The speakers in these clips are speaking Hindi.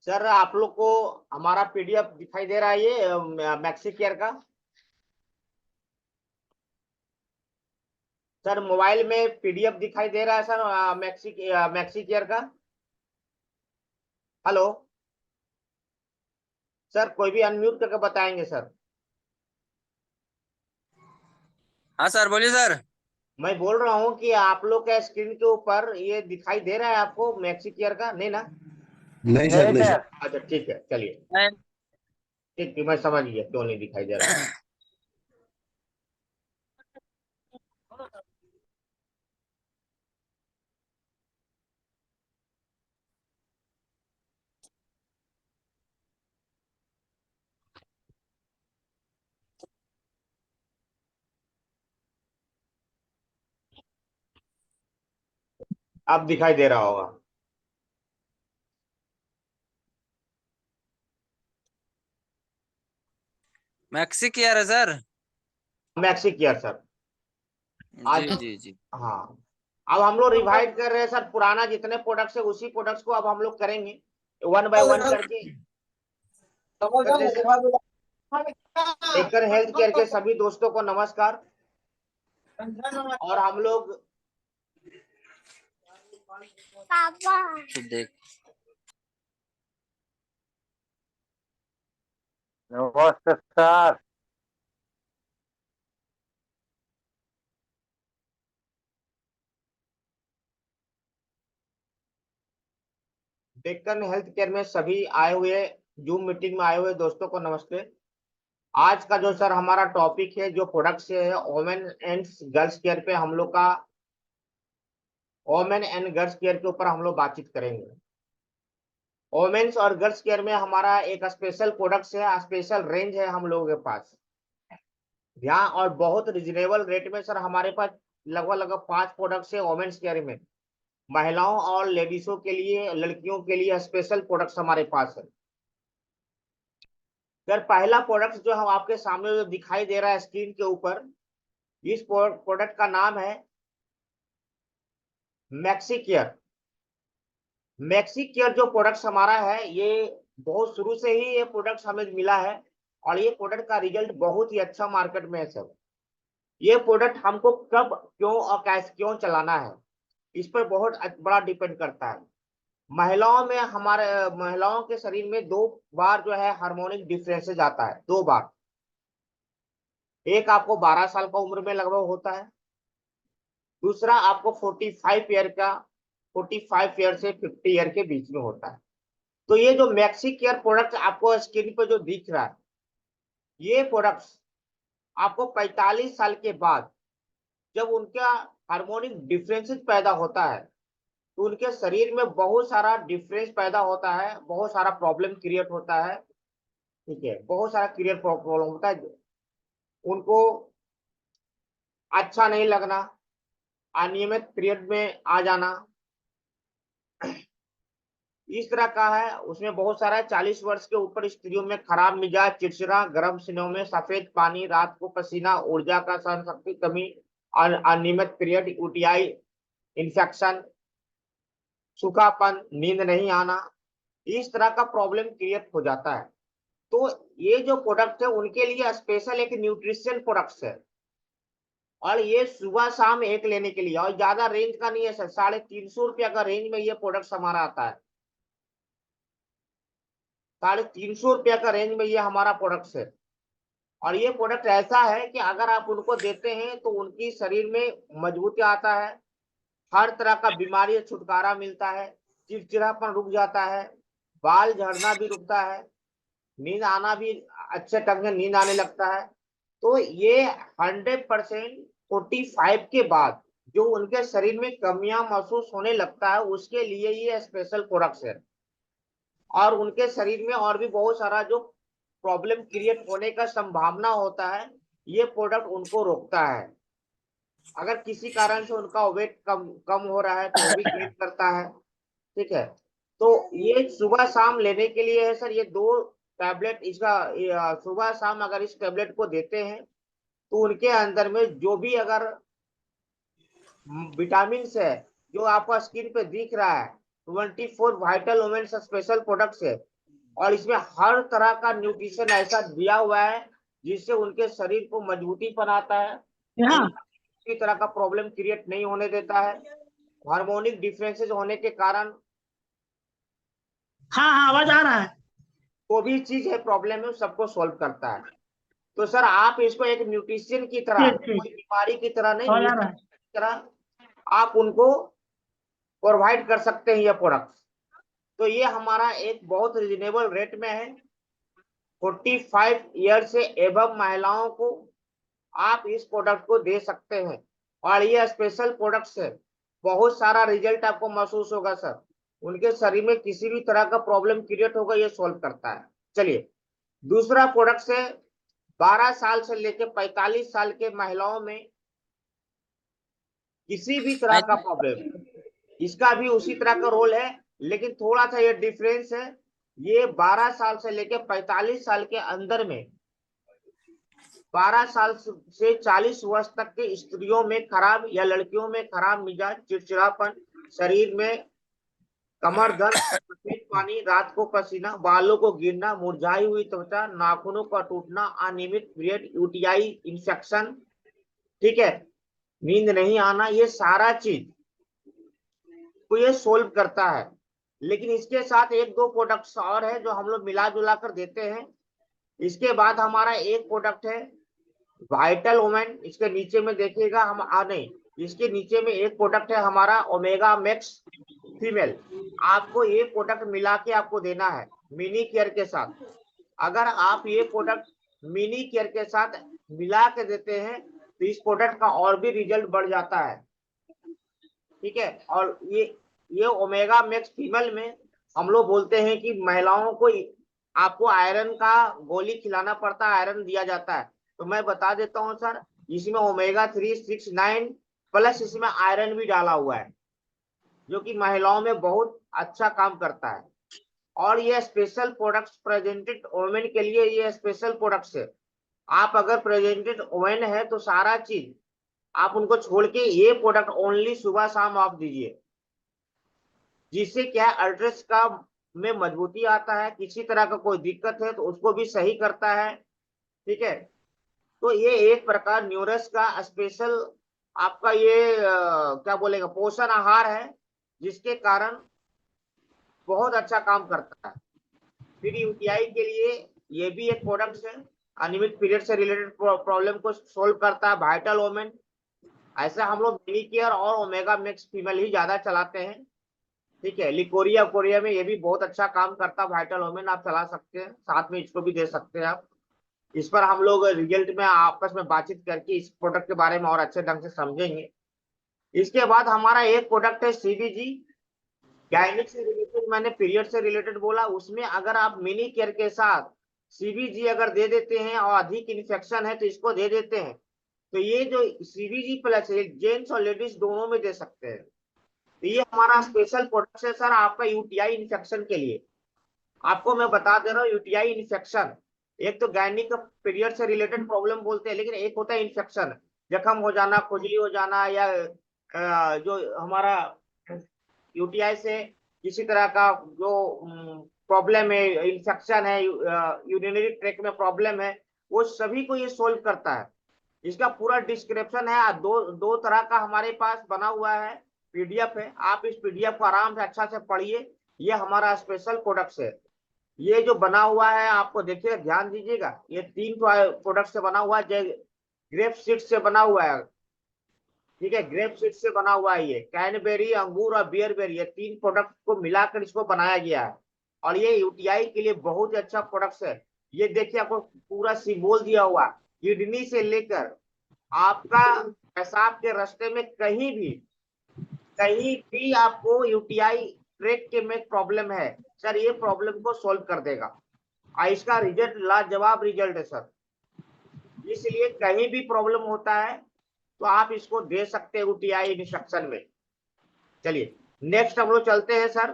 सर आप लोग को हमारा पीडीएफ दिखाई दे रहा है ये मैक्सी केयर का। सर मोबाइल में पीडीएफ दिखाई दे रहा है सर मैक्सी केयर का। हेलो सर, कोई भी अनम्यूट करके बताएंगे सर। हाँ सर, बोलिए सर। मैं बोल रहा हूँ कि आप लोग के स्क्रीन के ऊपर ये दिखाई दे रहा है आपको मैक्सी केयर का, नहीं ना? नहीं सर, नहीं सर। अच्छा ठीक है, चलिए नहीं। ठीक है, मैं समझ गया क्यों नहीं दिखाई दे रहा है। अब दिखाई दे रहा होगा। मैक्सी केयर है सर। Maxi care sir. आज जी जी जी। हाँ, अब हम लोग रिवाइज कर रहे हैं सर, पुराना जितने प्रोडक्ट्स है उसी प्रोडक्ट्स को अब हम लोग करेंगे वन बाय वन करके। सर जैसे एकर हेल्थ केयर के सभी दोस्तों को नमस्कार। और हम लोग तो देख। नमस्ते सर। डेक्कन हेल्थ केयर में सभी आए हुए, जूम मीटिंग में आए हुए दोस्तों को नमस्ते। आज का जो सर हमारा टॉपिक है, जो प्रोडक्ट से है, वोमेन एंड गर्ल्स केयर पे हम लोग का, वोमेन एंड गर्ल्स केयर के ऊपर हम लोग बातचीत करेंगे। वोमेन्स और गर्ल्स केयर में हमारा एक स्पेशल प्रोडक्ट है, स्पेशल रेंज है हम लोगों के पास। ध्यान, और बहुत रिजनेबल रेट में सर हमारे पास लगभग लगभग 5 प्रोडक्ट्स है वोमेन्स केयर में। महिलाओं और लेडीजों के लिए, लड़कियों के लिए स्पेशल प्रोडक्ट्स हमारे पास है। सर पहला प्रोडक्ट जो हम आपके सामने जो दिखाई दे रहा है स्क्रीन के ऊपर, इस प्रोडक्ट का नाम है मैक्सी केयर। मैक्सी केयर जो प्रोडक्ट हमारा है, ये बहुत शुरू से ही ये प्रोडक्ट हमें मिला है और ये प्रोडक्ट का रिजल्ट बहुत ही अच्छा मार्केट में है सर। ये प्रोडक्ट हमको कब, क्यों और कैसे क्यों चलाना है, इस पर बहुत बड़ा डिपेंड करता है। महिलाओं में, हमारे महिलाओं के शरीर में 2 बार जो है हार्मोनिक डिफरेंसेज आता है, 2 बार। एक आपको 12 साल का उम्र में लगभग होता है, दूसरा आपको 45 ईयर से 50 ईयर के बीच में होता है। तो ये जो मैक्सी केयर प्रोडक्ट आपको स्क्रीन पर जो दिख रहा है, ये प्रोडक्ट्स आपको 45 साल के बाद जब उनका हार्मोनिक डिफरेंसेस पैदा होता है, तो उनके शरीर में बहुत सारा डिफरेंस पैदा होता है, बहुत सारा प्रॉब्लम क्रिएट होता है। ठीक है, बहुत सारा क्रिएट प्रॉब्लम होता है। उनको अच्छा नहीं लगना, अनियमित पीरियड में आ जाना, इस तरह का है। उसमें बहुत सारा 40 वर्ष के ऊपर स्त्रियों में खराब मिजाज, चिड़चिड़ा, गर्म सीनों में सफेद पानी, रात को पसीना, ऊर्जा का सहन शक्ति कमी, अनियमित पीरियड, यूटीआई इन्फेक्शन, सूखापन, नींद नहीं आना, इस तरह का प्रॉब्लम क्रिएट हो जाता है। तो ये जो प्रोडक्ट है उनके लिए स्पेशल एक न्यूट्रिशन प्रोडक्ट्स है, और ये सुबह शाम एक लेने के लिए, और ज्यादा रेंज का नहीं है सर। 350 रुपया का रेंज में ये प्रोडक्ट हमारा आता है। 350 रुपया का रेंज में ये हमारा प्रोडक्ट है। और ये प्रोडक्ट ऐसा है कि अगर आप उनको देते हैं तो उनकी शरीर में मजबूती आता है, हर तरह का बीमारी से छुटकारा मिलता है, चिड़चिड़ापन रुक जाता है, बाल झड़ना भी रुकता है, नींद आना भी, अच्छे ढंग से नींद आने लगता है। तो ये 100% 45 के बाद जो उनके शरीर में कमियां महसूस होने लगता है, उसके लिए ये स्पेशल प्रोडक्ट्स है। और उनके शरीर में और भी बहुत सारा जो प्रॉब्लम क्रिएट होने का संभावना होता है, ये प्रोडक्ट उनको रोकता है। अगर किसी कारण से उनका वेट कम कम हो रहा है तो वो भी क्लियर करता है। ठीक है, तो ये सुबह शाम लेने के लिए है सर। ये 2 टैबलेट इसका, सुबह शाम अगर इस टैबलेट को देते हैं तो उनके अंदर में जो भी अगर विटामिन है, जो आपका स्किन पे दिख रहा है, 24 वाइटल वुमेन्स स्पेशल प्रोडक्ट्स है, और इसमें हर तरह का न्यूट्रिशन ऐसा दिया हुआ है जिससे उनके शरीर को मजबूती बनाता है, यहाँ किसी तरह का प्रॉब्लम क्रिएट नहीं होने देता है। हार्मोनिक डिफरेंसेस होने के कारण हाँ हाँ आवाज आ रहा है। वो भी चीज है, प्रॉब्लम है, सबको सॉल्व करता है। तो सर आप इसको एक न्यूट्रिशन की तरह, ठीक ठीक कोई बीमारी की तरह नहीं, आवाज आ रहा न्यूट्रिशन है। की तरह आप उनको प्रोवाइड कर सकते हैं ये प्रोडक्ट्स। तो ये हमारा एक बहुत रिजनेबल रेट में है। 45 ईयर से एबव महिलाओं को आप इस प्रोडक्ट को दे सकते हैं और ये स्पेशल प्रोडक्ट्स है। बहुत सारा रिजल्ट आपको महसूस होगा सर, उनके शरीर में किसी भी तरह का प्रॉब्लम क्रिएट होगा ये सॉल्व करता है। चलिए दूसरा प्रोडक्ट है 12 साल से लेकर 45 साल के महिलाओं में किसी भी तरह का प्रॉब्लम, इसका भी उसी तरह का रोल है लेकिन थोड़ा सा ये डिफरेंस है। ये 12 साल से लेकर 45 साल के अंदर में 12 साल से 40 वर्ष तक के स्त्रियों में खराब या लड़कियों में खराब मिजाज, चिड़चिड़ापन, शरीर में कमर दर्द, सफेद पानी, रात को पसीना, बालों को गिरना, मुरझाई हुई त्वचा, नाखूनों का टूटना, अनियमित पीरियड, यूटीआई इंफेक्शन, ठीक है, नींद नहीं आना, ये सारा चीज को ये सोल्व करता है। लेकिन इसके साथ एक दो प्रोडक्ट्स और है जो हम लोग मिला जुला कर देते हैं। इसके बाद हमारा एक प्रोडक्ट है वाइटल वुमेन, इसके नीचे में देखिएगा हम नहीं, इसके नीचे में एक प्रोडक्ट है हमारा ओमेगा मैक्स फीमेल। आपको ये प्रोडक्ट मिला के आपको देना है मिनी केयर के साथ। अगर आप ये प्रोडक्ट मिनी केयर के साथ मिला के देते हैं तो इस प्रोडक्ट का और भी रिजल्ट बढ़ जाता है, ठीक है। और ये ओमेगा मैक्स फीमेल में हम लोग बोलते हैं कि महिलाओं को आपको आयरन का गोली खिलाना पड़ता है, आयरन दिया जाता है। तो मैं बता देता हूं सर, इसमें ओमेगा 3, 6, 9 प्लस इसमें आयरन भी डाला हुआ है जो कि महिलाओं में बहुत अच्छा काम करता है। और ये स्पेशल प्रोडक्ट्स प्रेजेंटेड वुमेन के लिए, ये स्पेशल प्रोडक्ट्स है। आप अगर प्रेजेंटेड वुमेन है तो सारा चीज आप उनको छोड़ के ये प्रोडक्ट ओनली सुबह शाम आप दीजिए, जिससे क्या अल्ट्रेस का में मजबूती आता है, किसी तरह का कोई दिक्कत है तो उसको भी सही करता है, ठीक है। तो ये एक प्रकार न्यूरस का स्पेशल आपका ये क्या बोलेगा पोषण आहार है जिसके कारण बहुत अच्छा काम करता है। फिर यूटीआई के लिए ये भी एक प्रोडक्ट है, अनियमित पीरियड से रिलेटेड प्रॉब्लम को सोल्व करता है। वाइटल वुमेन, ऐसा हम लोग मिनी केयर और ओमेगा मैक्स फीमेल ही ज्यादा चलाते हैं, ठीक है। लिकोरिया कोरिया में ये भी बहुत अच्छा काम करता है वाइटल वुमेन, आप चला सकते हैं, साथ में इसको भी दे सकते हैं आप। इस पर हम लोग रिजल्ट में आपस में बातचीत करके इस प्रोडक्ट के बारे में और अच्छे ढंग से समझेंगे। इसके बाद हमारा एक प्रोडक्ट है सीबीजी, गायनिक से रिलेटेड, मैंने पीरियड से रिलेटेड बोला। उसमें अगर आप मिनी केयर के साथ सीबीजी अगर दे देते हैं और अधिक इन्फेक्शन है तो इसको दे देते हैं, तो ये जो सीबीजी प्लस है जेंट्स और लेडीज दोनों में दे सकते हैं। तो ये हमारा स्पेशल प्रोडक्ट है सर आपका यूटीआई इन्फेक्शन के लिए। आपको मैं बता दे रहा हूँ यूटीआई इन्फेक्शन, एक तो गायनिक पीरियड से रिलेटेड प्रॉब्लम बोलते हैं, लेकिन एक होता है इन्फेक्शन, जख्म हो जाना, खुजली हो जाना, या जो हमारा यूटीआई से किसी तरह का जो प्रॉब्लम है, इन्फेक्शन है, यूरिनरी ट्रैक में प्रॉब्लम है, वो सभी को ये सोल्व करता है। इसका पूरा डिस्क्रिप्शन है, दो तरह का हमारे पास बना हुआ है, पीडीएफ है। आप इस पीडीएफ को आराम से अच्छा से पढ़िए। ये हमारा स्पेशल प्रोडक्ट है, ये जो बना हुआ है आपको देखिए, ध्यान दीजिएगा, ये 3 प्रोडक्ट से बना हुआ है, ग्रेप सीड से बना हुआ है, ठीक है, ग्रेप सीड से बना हुआ है। ये कैनबेरी, अंगूर और बियरबेरी, ये 3 प्रोडक्ट को मिलाकर इसको बनाया गया है और ये यूटीआई के लिए बहुत ही अच्छा प्रोडक्ट है। ये देखिए आपको पूरा सिंबल दिया हुआ, किडनी से लेकर आपका पेशाब के रास्ते में कहीं भी आपको यूटीआई ट्रैक के में प्रॉब्लम है सर, ये प्रॉब्लम को सॉल्व कर देगा और इसका रिजल्ट लाजवाब रिजल्ट है सर। इसलिए कहीं भी प्रॉब्लम होता है तो आप इसको दे सकते हैं यूटीआई इन्फेक्शन में। चलिए नेक्स्ट हम लोग चलते हैं सर।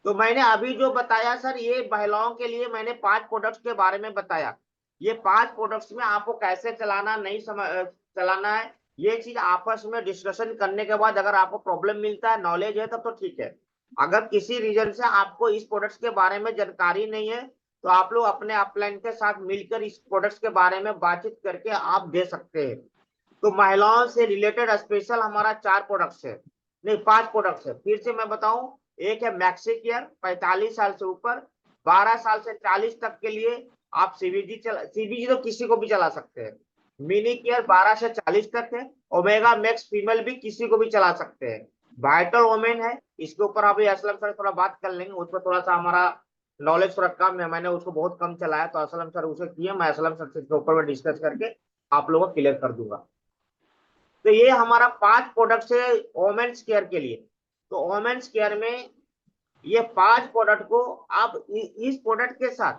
तो मैंने अभी जो बताया सर, ये महिलाओं के लिए मैंने 5 प्रोडक्ट्स के बारे में बताया। ये 5 प्रोडक्ट्स में आपको कैसे चलाना नहीं चलाना है, ये चीज आपस में डिस्कशन करने के बाद अगर आपको प्रॉब्लम मिलता है, नॉलेज है, तब तो ठीक है। अगर किसी रीजन से आपको इस प्रोडक्ट्स के बारे में जानकारी नहीं है तो आप लोग अपने अपलाइन के साथ मिलकर इस प्रोडक्ट्स के बारे में बातचीत करके आप दे सकते हैं। तो महिलाओं से रिलेटेड स्पेशल हमारा 4 प्रोडक्ट्स है, नहीं 5 प्रोडक्ट्स है। फिर से मैं बताऊं, एक है मैक्सी केयर 45 साल से ऊपर, 12 साल से 40 तक के लिए आप सीबीजी तो किसी को भी चला सकते हैं। मिनी केयर 12 से 40 तक है। ओमेगा मैक्स फीमेल भी किसी को भी चला सकते हैं। वाइटल वोमेन है, इसके ऊपर अभी असलम सर थोड़ा बात कर लेंगे, उस पर थोड़ा सा हमारा नॉलेज थोड़ा कम है, मैंने उसको बहुत कम चलाया, तो असलम सर उसे किए, मैं असलम सर से इसके ऊपर में डिस्कस करके आप लोगों को क्लियर कर दूंगा। तो ये हमारा 5 प्रोडक्ट है वोमेन्स केयर के लिए। तो वोमेन्स केयर में ये 5 प्रोडक्ट को आप इस प्रोडक्ट के साथ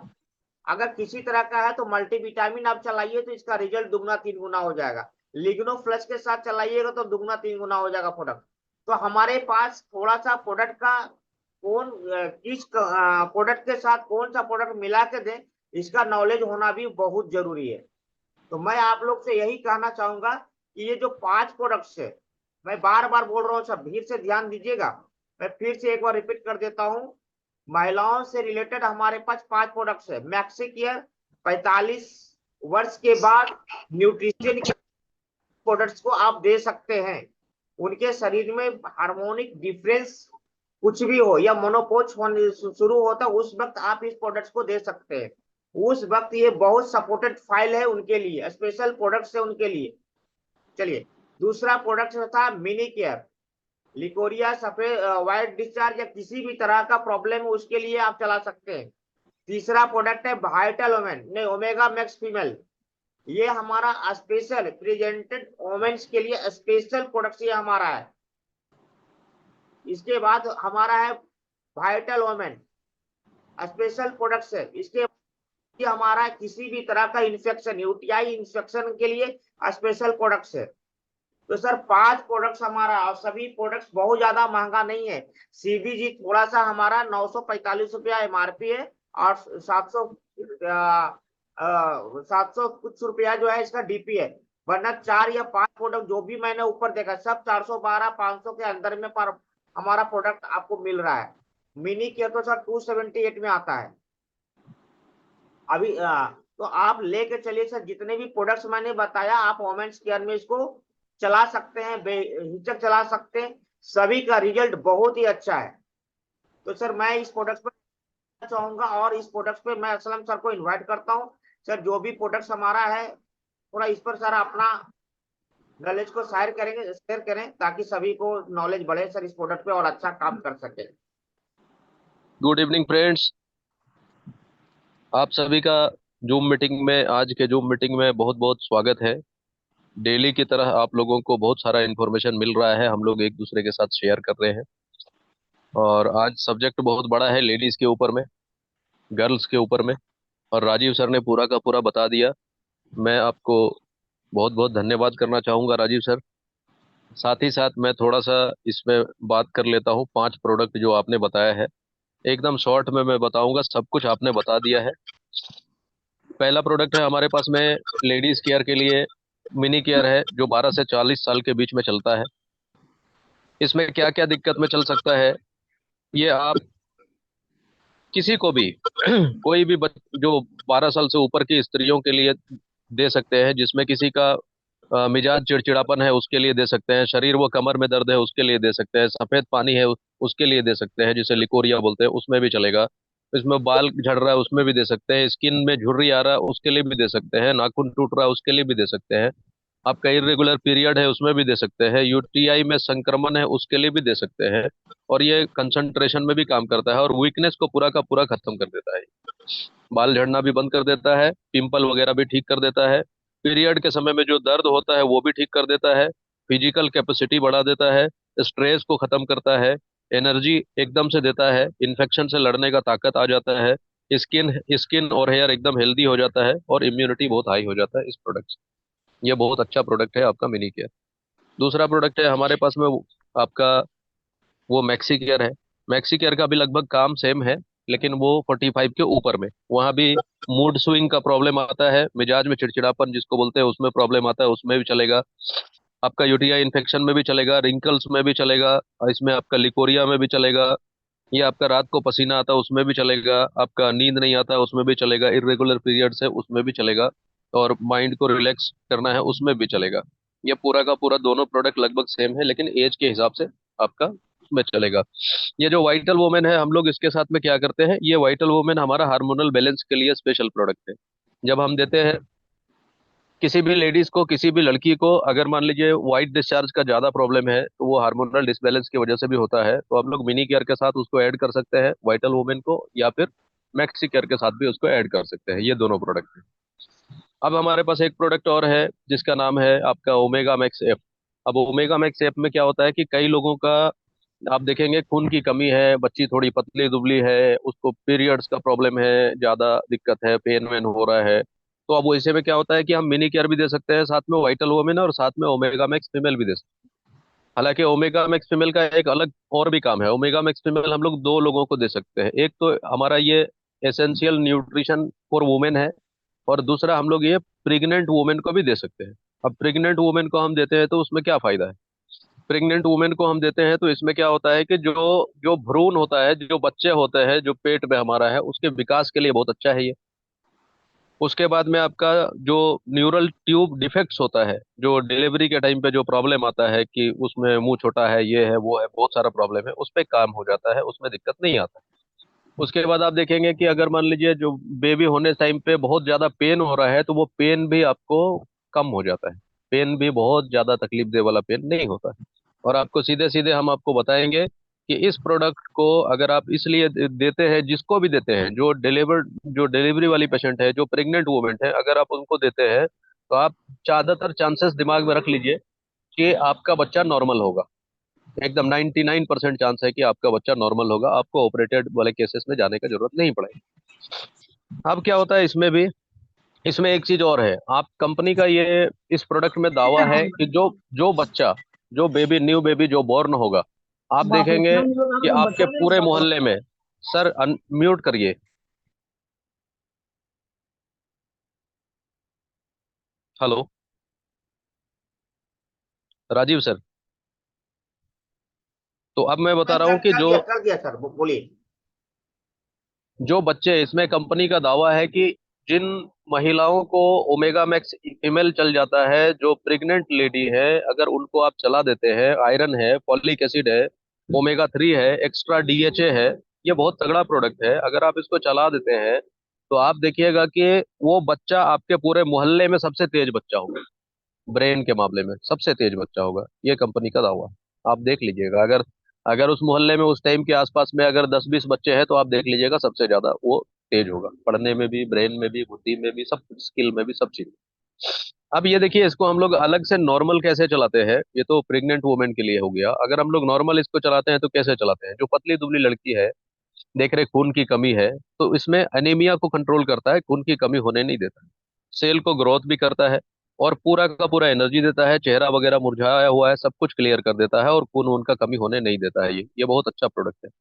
अगर किसी तरह का है तो मल्टीविटामिन आप चलाइए तो इसका रिजल्ट दुगना 3 गुना हो जाएगा। लिग्नो फ्लश के साथ चलाइएगा तो दुगना 3 गुना हो जाएगा प्रोडक्ट। तो हमारे पास थोड़ा सा प्रोडक्ट का किस प्रोडक्ट के साथ कौन सा प्रोडक्ट मिला के दें, इसका नॉलेज होना भी बहुत जरूरी है। तो मैं आप लोग से यही कहना चाहूंगा कि ये जो 5 प्रोडक्ट्स है, मैं बार बार बोल रहा हूँ, सब भीड़ से ध्यान दीजिएगा, मैं फिर से एक बार रिपीट कर देता हूँ। महिलाओं से रिलेटेड हमारे पास 5 प्रोडक्ट्स है। मैक्सी केयर 45 वर्ष के बाद न्यूट्रिशन के प्रोडक्ट्स को आप दे सकते हैं। उनके शरीर में हार्मोनिक डिफरेंस कुछ भी हो या मोनोपोज शुरू होता है, उस वक्त आप इस प्रोडक्ट्स को दे सकते हैं। उस वक्त ये बहुत सपोर्टेड फाइल है उनके लिए, स्पेशल प्रोडक्ट्स है उनके लिए। चलिए, दूसरा प्रोडक्ट था मिनी केयर। लिकोरिया, सफेद व्हाइट डिस्चार्ज या किसी भी तरह का प्रॉब्लम है उसके लिए आप चला सकते हैं। तीसरा प्रोडक्ट है वाइटल वोमेन, नहीं ओमेगा मैक्स फीमेल। ये हमारा स्पेशल प्रेजेंटेड वोमेन्स के लिए स्पेशल प्रोडक्ट ये हमारा है। इसके बाद हमारा है वाइटल वोमेन, स्पेशल प्रोडक्ट्स है। इसके हमारा किसी भी तरह का इन्फेक्शन, यूटीआई इन्फेक्शन के लिए स्पेशल प्रोडक्ट्स है। तो सर 5 प्रोडक्ट्स हमारा, और सभी प्रोडक्ट्स बहुत ज्यादा महंगा नहीं है। सीबीजी थोड़ा सा हमारा 945 रुपया एमआरपी है और 700 कुछ रुपया जो है इसका डीपी है। वरना 4 या 5 प्रोडक्ट जो भी मैंने ऊपर देखा सब 412 500 के अंदर में पर हमारा प्रोडक्ट आपको मिल रहा है। मिनी केयर तो सर 278 में आता है अभी। तो आप लेके चलिए सर, जितने भी प्रोडक्ट्स मैंने बताया आप वोमेन्स केयर में इसको चला सकते हैं, बेहिचक चला सकते हैं, सभी का रिजल्ट बहुत ही अच्छा है। तो सर मैं इस प्रोडक्ट पर चाहूंगा और इस प्रोडक्ट पे मैं असलम सर को इनवाइट करता हूं। सर जो भी प्रोडक्ट्स हमारा है थोड़ा इस पर सर अपना नॉलेज को शेयर करें ताकि सभी को नॉलेज बढ़े सर इस प्रोडक्ट पे और अच्छा काम कर सके। गुड इवनिंग फ्रेंड्स, आप सभी का जूम मीटिंग में, आज के जूम मीटिंग में बहुत बहुत स्वागत है। डेली की तरह आप लोगों को बहुत सारा इन्फॉर्मेशन मिल रहा है, हम लोग एक दूसरे के साथ शेयर कर रहे हैं। और आज सब्जेक्ट बहुत बड़ा है, लेडीज़ के ऊपर में, गर्ल्स के ऊपर में, और राजीव सर ने पूरा का पूरा बता दिया। मैं आपको बहुत बहुत धन्यवाद करना चाहूँगा राजीव सर। साथ ही साथ मैं थोड़ा सा इसमें बात कर लेता हूँ। 5 प्रोडक्ट जो आपने बताया है एकदम शॉर्ट में मैं बताऊंगा, सब कुछ आपने बता दिया है। पहला प्रोडक्ट है हमारे पास में लेडीज केयर के लिए मिनी केयर है, जो 12 से 40 साल के बीच में चलता है। इसमें क्या क्या दिक्कत में चल सकता है, ये आप किसी को भी कोई भी जो 12 साल से ऊपर की स्त्रियों के लिए दे सकते हैं, जिसमें किसी का मिजाज चिड़चिड़ापन है उसके लिए दे सकते हैं, शरीर व कमर में दर्द है उसके लिए दे सकते हैं, सफेद पानी है उसके लिए दे सकते हैं, जिसे लिकोरिया बोलते हैं, उसमें भी चलेगा। इसमें बाल झड़ रहा है उसमें भी दे सकते हैं, स्किन में झुर्री आ रहा है उसके लिए भी दे सकते हैं, नाखून टूट रहा है उसके लिए भी दे सकते हैं, आपका इरेगुलर पीरियड है उसमें भी दे सकते हैं, यूटीआई में संक्रमण है उसके लिए भी दे सकते हैं। और ये कंसंट्रेशन में भी काम करता है और वीकनेस को पूरा का पूरा खत्म कर देता है। बाल झड़ना भी बंद कर देता है, पिंपल वगैरह भी ठीक कर देता है, पीरियड के समय में जो दर्द होता है वो भी ठीक कर देता है, फिजिकल कैपेसिटी बढ़ा देता है, स्ट्रेस को खत्म करता है, एनर्जी एकदम से देता है, इन्फेक्शन से लड़ने का ताकत आ जाता है, स्किन स्किन और हेयर एकदम हेल्दी हो जाता है और इम्यूनिटी बहुत हाई हो जाता है इस प्रोडक्ट से। ये बहुत अच्छा प्रोडक्ट है आपका मिनी केयर। दूसरा प्रोडक्ट है हमारे पास में आपका वो मैक्सी केयर है। मैक्सी केयर का भी लगभग काम सेम है, लेकिन वो 45 के ऊपर में, वहाँ भी मूड स्विंग का प्रॉब्लम आता है, मिजाज में चिड़चिड़ापन जिसको बोलते हैं उसमें प्रॉब्लम आता है, उसमें भी चलेगा। आपका यूटीआई इन्फेक्शन में भी चलेगा, रिंकल्स में भी चलेगा, और इसमें आपका लिकोरिया में भी चलेगा, ये आपका रात को पसीना आता है उसमें भी चलेगा, आपका नींद नहीं आता है उसमें भी चलेगा, इरेगुलर पीरियड्स है उसमें भी चलेगा, और माइंड को रिलैक्स करना है उसमें भी चलेगा। ये पूरा का पूरा दोनों प्रोडक्ट लगभग सेम है, लेकिन एज के हिसाब से आपका उसमें चलेगा। ये जो वाइटल वुमेन है, हम लोग इसके साथ में क्या करते हैं, ये वाइटल वुमेन हमारा हार्मोनल बैलेंस के लिए स्पेशल प्रोडक्ट है। जब हम देते हैं किसी भी लेडीज को, किसी भी लड़की को, अगर मान लीजिए वाइट डिस्चार्ज का ज्यादा प्रॉब्लम है तो वो हार्मोनल डिसबैलेंस की वजह से भी होता है, तो हम लोग मिनी केयर के साथ उसको ऐड कर सकते हैं वाइटल वुमेन को, या फिर मैक्सी केयर के साथ भी उसको ऐड कर सकते हैं। ये दोनों प्रोडक्ट हैं। अब हमारे पास एक प्रोडक्ट और है जिसका नाम है आपका ओमेगा मैक्स एफ। अब ओमेगा मैक्स एफ में क्या होता है कि कई लोगों का आप देखेंगे खून की कमी है, बच्ची थोड़ी पतली दुबली है, उसको पीरियड्स का प्रॉब्लम है, ज्यादा दिक्कत है, पेन वेन हो रहा है, तो अब वैसे में क्या होता है कि हम मिनी केयर भी दे सकते हैं साथ में वाइटल वुमेन, और साथ में ओमेगा मैक्स फीमेल भी दे सकते हैं। हालांकि ओमेगा मैक्स फीमेल का एक अलग और भी काम है। ओमेगा मैक्स फीमेल हम लोग दो लोगों को दे सकते हैं, एक तो हमारा ये एसेंशियल न्यूट्रिशन फॉर वुमेन है, और दूसरा हम लोग ये प्रेग्नेंट वुमेन को भी दे सकते हैं। अब प्रेग्नेंट वुमेन को हम देते हैं तो उसमें क्या फायदा है, प्रेग्नेंट वुमेन को हम देते हैं तो इसमें क्या होता है कि जो जो भ्रूण होता है, जो बच्चे होते हैं जो पेट में हमारा है, उसके विकास के लिए बहुत अच्छा है ये। उसके बाद में आपका जो न्यूरल ट्यूब डिफेक्ट्स होता है, जो डिलीवरी के टाइम पे जो प्रॉब्लम आता है कि उसमें मुंह छोटा है, ये है वो है, बहुत सारा प्रॉब्लम है, उस पे काम हो जाता है, उसमें दिक्कत नहीं आता। उसके बाद आप देखेंगे कि अगर मान लीजिए जो बेबी होने टाइम पे बहुत ज्यादा पेन हो रहा है, तो वो पेन भी आपको कम हो जाता है। पेन भी बहुत ज्यादा तकलीफ दे वाला पेन नहीं होता है। और आपको सीधे सीधे हम आपको बताएंगे कि इस प्रोडक्ट को अगर आप इसलिए देते हैं, जिसको भी देते हैं, जो डिलीवरी वाली पेशेंट है, जो प्रेग्नेंट वुमेन है, अगर आप उनको देते हैं तो आप ज्यादातर चांसेस दिमाग में रख लीजिए कि आपका बच्चा नॉर्मल होगा। एकदम 99% चांस है कि आपका बच्चा नॉर्मल होगा, आपको ऑपरेटेड वाले केसेस में जाने की जरूरत नहीं पड़ेगी। अब क्या होता है इसमें भी, इसमें एक चीज और है, आप कंपनी का ये इस प्रोडक्ट में दावा है कि जो जो बच्चा, जो बेबी, न्यू बेबी जो बॉर्न होगा, आप बाप रे, देखेंगे इतना नहीं होगा कि तो आपके बच्चा नहीं पूरे होगा। मोहल्ले में, सर म्यूट करिए, हेलो, राजीव सर। तो अब मैं बता नहीं, रहा हूँ कि कर दिया सर, बोलिए। जो बच्चे, इसमें कंपनी का दावा है कि जिन महिलाओं को ओमेगा मैक्स फीमेल चल जाता है, जो प्रेग्नेंट लेडी है, अगर उनको आप चला देते हैं, आयरन है, फॉलिक एसिड है, ओमेगा 3 है, एक्स्ट्रा डीएचए है, ये बहुत तगड़ा प्रोडक्ट है, अगर आप इसको चला देते हैं तो आप देखिएगा कि वो बच्चा आपके पूरे मोहल्ले में सबसे तेज बच्चा होगा, ब्रेन के मामले में सबसे तेज बच्चा होगा, ये कंपनी का दावा है। आप देख लीजिएगा, अगर अगर उस मोहल्ले में उस टाइम के आसपास में अगर 10-20 बच्चे हैं तो आप देख लीजिएगा सबसे ज्यादा वो तेज होगा, पढ़ने में भी, ब्रेन में भी, बुद्धि में भी, सब स्किल में भी, सब चीज। अब ये देखिए, इसको हम लोग अलग से नॉर्मल कैसे चलाते हैं, ये तो प्रेग्नेंट वुमेन के लिए हो गया। अगर हम लोग नॉर्मल इसको चलाते हैं तो कैसे चलाते हैं, जो पतली दुबली लड़की है, देख रहे खून की कमी है, तो इसमें एनीमिया को कंट्रोल करता है, खून की कमी होने नहीं देता है, सेल को ग्रोथ भी करता है, और पूरा का पूरा एनर्जी देता है, चेहरा वगैरह मुरझाया हुआ है सब कुछ क्लियर कर देता है, और खून उनका कमी होने नहीं देता है। ये बहुत अच्छा प्रोडक्ट है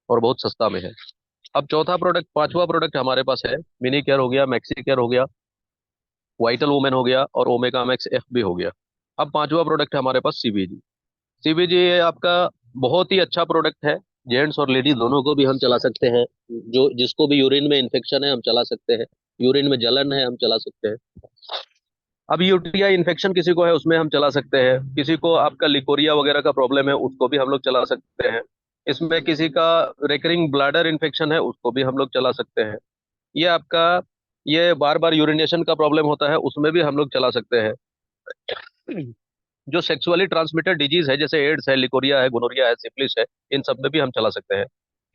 और बहुत सस्ता में है। अब चौथा प्रोडक्ट, पांचवा प्रोडक्ट हमारे पास है, मिनी केयर हो गया, मैक्सी केयर हो गया, वाइटल वुमेन हो गया, और ओमेगा मैक्स एफ भी हो गया। अब पांचवा प्रोडक्ट है हमारे पास सीबीजी। सीबीजी ये आपका बहुत ही अच्छा प्रोडक्ट है, जेंट्स और लेडीज दोनों को भी हम चला सकते हैं। जो जिसको भी यूरिन में इन्फेक्शन है हम चला सकते हैं, यूरिन में जलन है हम चला सकते हैं। अब यूटीआई इन्फेक्शन किसी को है उसमें हम चला सकते हैं, किसी को आपका लिकोरिया वगैरह का प्रॉब्लम है उसको भी हम लोग चला सकते हैं, इसमें किसी का रिकरिंग ब्लैडर इन्फेक्शन है उसको भी हम लोग चला सकते हैं, ये आपका ये बार बार यूरिनेशन का प्रॉब्लम होता है उसमें भी हम लोग चला सकते हैं। जो सेक्सुअली ट्रांसमिटेड डिजीज है, जैसे एड्स है, लिकोरिया है, गोनोरिया है, सिफिलिस है, इन सब में भी हम चला सकते हैं।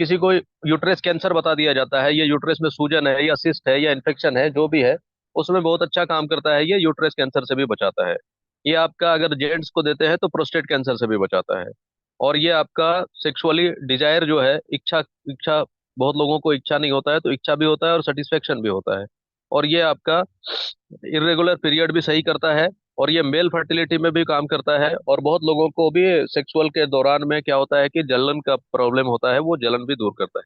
किसी को यूट्रस कैंसर बता दिया जाता है, ये यूट्रस में सूजन है या सिस्ट है या इन्फेक्शन है, जो भी है, उसमें बहुत अच्छा काम करता है, ये यूट्रस कैंसर से भी बचाता है। ये आपका अगर जेंट्स को देते हैं तो प्रोस्टेट कैंसर से भी बचाता है। और ये आपका सेक्सुअली डिजायर जो है, इच्छा इच्छा बहुत लोगों को इच्छा नहीं होता है, तो इच्छा भी होता है और सेटिस्फेक्शन भी होता है। और ये आपका इरेगुलर पीरियड भी सही करता है, और ये मेल फर्टिलिटी में भी काम करता है, और बहुत लोगों को भी सेक्सुअल के दौरान में क्या होता है कि जलन का प्रॉब्लम होता है, वो जलन भी दूर करता है।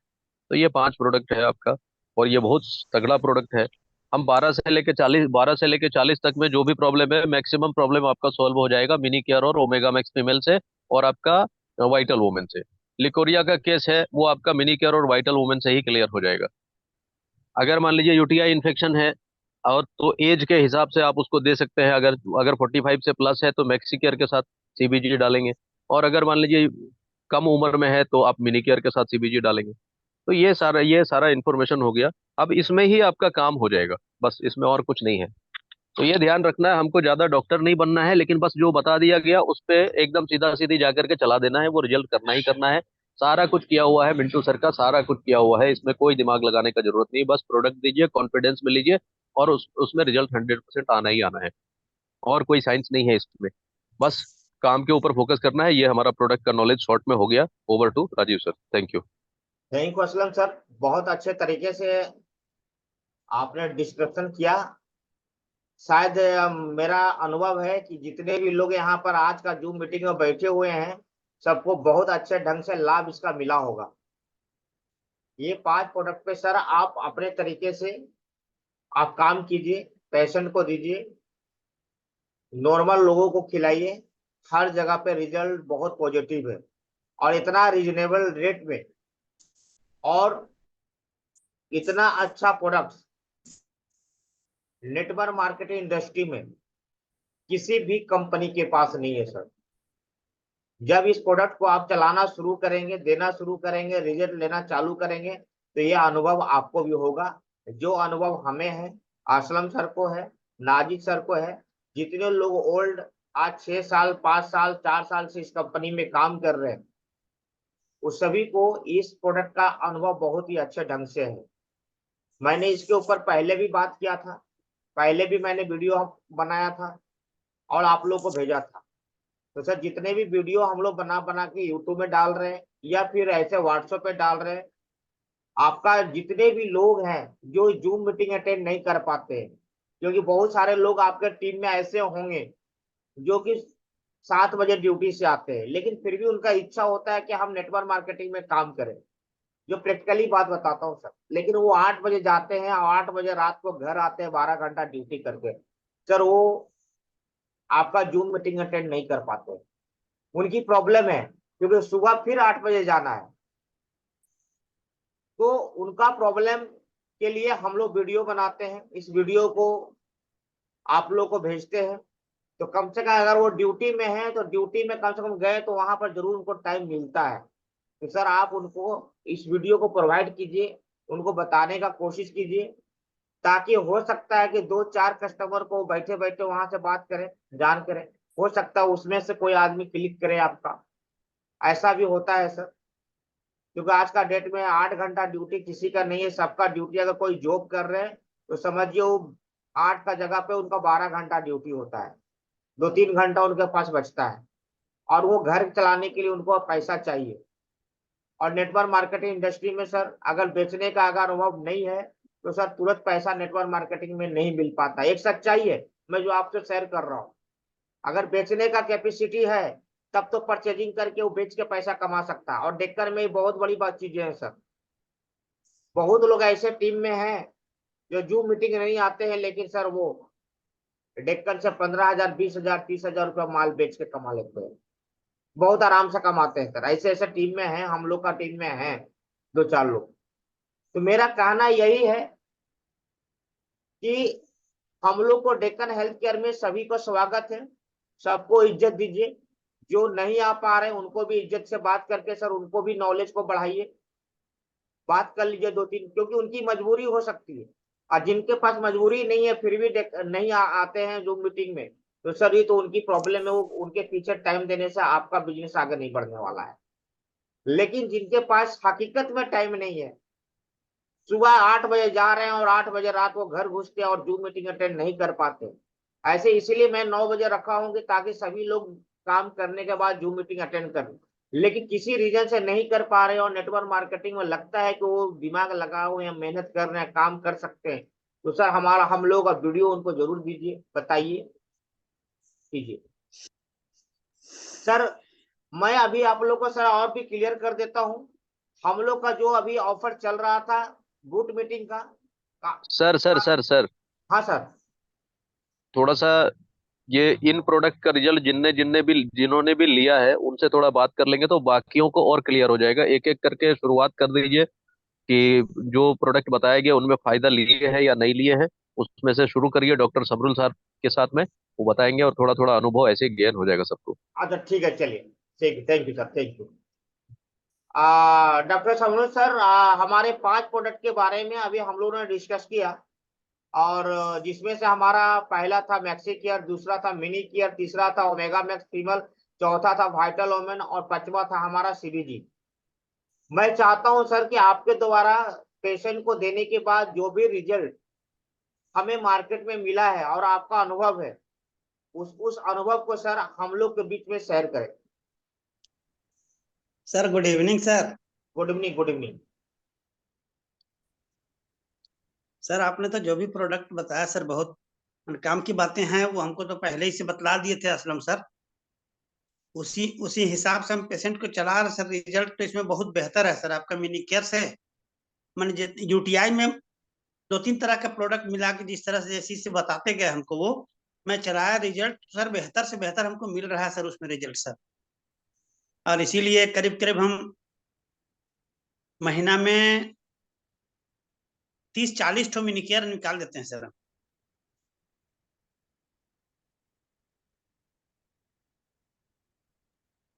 तो ये 5 प्रोडक्ट है आपका, और ये बहुत तगड़ा प्रोडक्ट है। हम 12 से लेके 40 तक में जो भी प्रॉब्लम है, मैक्सिमम प्रॉब्लम आपका सॉल्व हो जाएगा मिनी केयर और ओमेगा मैक्स फीमेल से, और आपका वाइटल वुमेन से। लिकोरिया का केस है वो आपका मिनी केयर और वाइटल वुमेन से ही क्लियर हो जाएगा। अगर मान लीजिए यूटीआई इन्फेक्शन है और तो एज के हिसाब से आप उसको दे सकते हैं। अगर अगर 45 से प्लस है तो मैक्सी केयर के साथ सीबीजी डालेंगे, और अगर मान लीजिए कम उम्र में है तो आप मिनी केयर के साथ सीबीजी डालेंगे। तो ये सारा इन्फॉर्मेशन हो गया। अब इसमें ही आपका काम हो जाएगा, बस इसमें और कुछ नहीं है। तो ये ध्यान रखना है, हमको ज्यादा डॉक्टर नहीं बनना है, लेकिन बस जो बता दिया गया उस पे एकदम सीधा सीधी जाकर के चला देना है, वो रिजल्ट करना ही करना है। सारा कुछ किया हुआ है मिंटू सर का, सारा कुछ किया हुआ है, इसमें कोई दिमाग लगाने का जरूरत नहीं। बस प्रोडक्ट दीजिए, कॉन्फिडेंस में लीजिए, और उसमें रिजल्ट 100% आना ही आना है। और कोई साइंस नहीं है इसमें, बस काम के ऊपर फोकस करना है। ये हमारा प्रोडक्ट का नॉलेज शॉर्ट में हो गया। Over to Rajiv sir, thank you. Thank you Aslam sir, बहुत अच्छे तरीके से आपने डिस्क्रिप्शन किया। शायद मेरा अनुभव है कि जितने भी लोग यहाँ पर आज का जूम मीटिंग में बैठे हुए हैं, सबको बहुत अच्छे ढंग से लाभ इसका मिला होगा। ये 5 प्रोडक्ट पे सर आप अपने तरीके से आप काम कीजिए, पेशेंट को दीजिए, नॉर्मल लोगों को खिलाइए। हर जगह पे रिजल्ट बहुत पॉजिटिव है, और इतना रिजनेबल रेट में, और इतना अच्छा प्रोडक्ट नेटवर्क मार्केटिंग इंडस्ट्री में किसी भी कंपनी के पास नहीं है सर। जब इस प्रोडक्ट को आप चलाना शुरू करेंगे, देना शुरू करेंगे, रिजल्ट लेना चालू करेंगे, तो ये अनुभव आपको भी होगा। जो अनुभव हमें है, असलम सर को है, नाजिक सर को है, जितने लोग ओल्ड आज 6 साल 5 साल 4 साल से इस कंपनी में काम कर रहे हैं, उस सभी को इस प्रोडक्ट का अनुभव बहुत ही अच्छे ढंग से है। मैंने इसके ऊपर पहले भी बात किया था, पहले भी मैंने वीडियो बनाया था और आप लोग को भेजा था। तो सर जितने भी वीडियो हम लोग बना बना के यूट्यूब में डाल रहे हैं या फिर ऐसे व्हाट्सएप पे डाल रहे हैं, आपका जितने भी लोग हैं जो जूम मीटिंग अटेंड नहीं कर पाते हैं, क्योंकि बहुत सारे लोग आपके टीम में ऐसे होंगे जो कि 7 बजे ड्यूटी से आते हैं, लेकिन फिर भी उनका इच्छा होता है कि हम नेटवर्क मार्केटिंग में काम करें। जो प्रैक्टिकली बात बताता हूँ सर, लेकिन वो 8 बजे जाते हैं और 8 बजे रात को घर आते हैं 12 घंटा ड्यूटी करके। सर वो आपका जूम मीटिंग अटेंड नहीं कर पाते, उनकी प्रॉब्लम है, क्योंकि सुबह फिर 8 बजे जाना है। तो उनका प्रॉब्लम के लिए हम लोग वीडियो बनाते हैं, इस वीडियो को आप लोग को भेजते हैं। तो कम से कम अगर वो ड्यूटी में है तो ड्यूटी में कम से कम गए तो वहां पर जरूर उनको टाइम मिलता है। तो सर आप उनको इस वीडियो को प्रोवाइड कीजिए, उनको बताने का कोशिश कीजिए, ताकि हो सकता है कि 2-4 कस्टमर को बैठे बैठे वहां से बात करें, जान करें, हो सकता है उसमें से कोई आदमी क्लिक करे आपका। ऐसा भी होता है सर, क्योंकि आज का डेट में 8 घंटा ड्यूटी किसी का नहीं है, सबका ड्यूटी। अगर कोई जॉब कर रहे हैं तो समझिए वो 8 का जगह पे उनका 12 घंटा ड्यूटी होता है, 2-3 घंटा उनके पास बचता है, और वो घर चलाने के लिए उनको पैसा चाहिए। और नेटवर्क मार्केटिंग इंडस्ट्री में सर अगर बेचने का अगर अनुभव नहीं है तो सर तुरंत पैसा नेटवर्क मार्केटिंग में नहीं मिल पाता। एक सच्चाई है, मैं जो आपसे शेयर कर रहा हूँ। अगर बेचने का कैपेसिटी है तब तो परचेजिंग करके वो बेच के पैसा कमा सकता है। और डेक्कन में बहुत बड़ी बात चीजें हैं सर, बहुत लोग ऐसे टीम में हैं जो जूम मीटिंग नहीं आते हैं, लेकिन सर वो डेक्कन से 15,000 20,000 30,000 रुपया माल बेच के कमा लेते हैं, बहुत आराम से कमाते हैं सर। ऐसे ऐसे टीम में हैं, हम लोग का टीम में है 2-4 लोग। तो मेरा कहना यही है कि हम लोग को डेक्कन हेल्थ केयर में सभी को स्वागत है, सबको इज्जत दीजिए। जो नहीं आ पा रहे उनको भी इज्जत से बात करके सर उनको भी नॉलेज को बढ़ाइए, बात कर लीजिए 2-3, क्योंकि उनकी मजबूरी हो सकती है। और जिनके पास मजबूरी नहीं है फिर भी नहीं आते हैं जूम मीटिंग में, तो सर ये तो उनकी प्रॉब्लम है, वो उनके पीछे टाइम देने से आपका बिजनेस आगे नहीं बढ़ने वाला है। लेकिन जिनके पास हकीकत में टाइम नहीं है, सुबह 8 बजे जा रहे हैं और 8 बजे रात को घर घुसते हैं और जूम मीटिंग अटेंड नहीं कर पाते, ऐसे इसीलिए मैं 9 बजे रखा हूँ ताकि सभी लोग काम करने के बाद जूम मीटिंग अटेंड करें। लेकिन किसी रीजन से नहीं कर पा रहे और नेटवर्क मार्केटिंग में लगता है कि वो दिमाग लगाए हुए हैं, मेहनत कर रहे हैं, काम कर सकते हैं, तो सर हमारा हम लोग का वीडियो उनको जरूर दीजिए, बताइए, कीजिए। सर मैं अभी आप लोग को सर और भी क्लियर कर देता हूँ, हम लोग का जो अभी ऑफर चल रहा था बूट मीटिंग का, सर सर सर सर हाँ सर। थोड़ा सा ये इन प्रोडक्ट का रिजल्ट जिन्होंने भी लिया है उनसे थोड़ा बात कर लेंगे तो बाकियों को और क्लियर हो जाएगा। एक एक करके शुरुआत कर दीजिए कि जो प्रोडक्ट बताए गए उनमें फायदा लिए हैं या नहीं लिए हैं, उसमें से शुरू करिए। डॉक्टर समरुल सर के साथ में वो बताएंगे और थोड़ा थोड़ा अनुभव ऐसे गेन हो जाएगा सबको। अच्छा ठीक है, चलिए। ठीक है, thank you sir, thank you. Doctor Samrul sir, हमारे 5 प्रोडक्ट के बारे में अभी हम लोगों ने डिस्कस किया, और जिसमें से हमारा पहला था मैक्सी केयर, दूसरा था मिनी केयर, तीसरा था ओमेगा मैक्स फीमल, चौथा था वाइटल वोमेन और पांचवा था हमारा सीबीजी। मैं चाहता हूं सर कि आपके द्वारा पेशेंट को देने के बाद जो भी रिजल्ट हमें मार्केट में मिला है और आपका अनुभव है, उस अनुभव को सर हम लोग के बीच में शेयर करें। Sir good evening sir. Good evening, good evening. Sir आपने तो जो भी प्रोडक्ट बताया सर बहुत काम की बातें हैं, वो हमको तो पहले ही से बतला दिए थे असलम सर। उसी उसी हिसाब से हम पेशेंट को चला रहे सर। रिजल्ट तो इसमें बहुत बेहतर है सर। आपका मिनी केयर से मैंने यूटीआई में 2-3 तरह का प्रोडक्ट मिला के जिस तरह से जैसी से बताते गए हमको, वो मैं चलाया, रिजल्ट सर बेहतर से बेहतर हमको मिल रहा है सर उसमें रिजल्ट सर। और इसीलिए करीब करीब हम महीना में 30-40 ठो मिनी केयर निकाल देते हैं सर।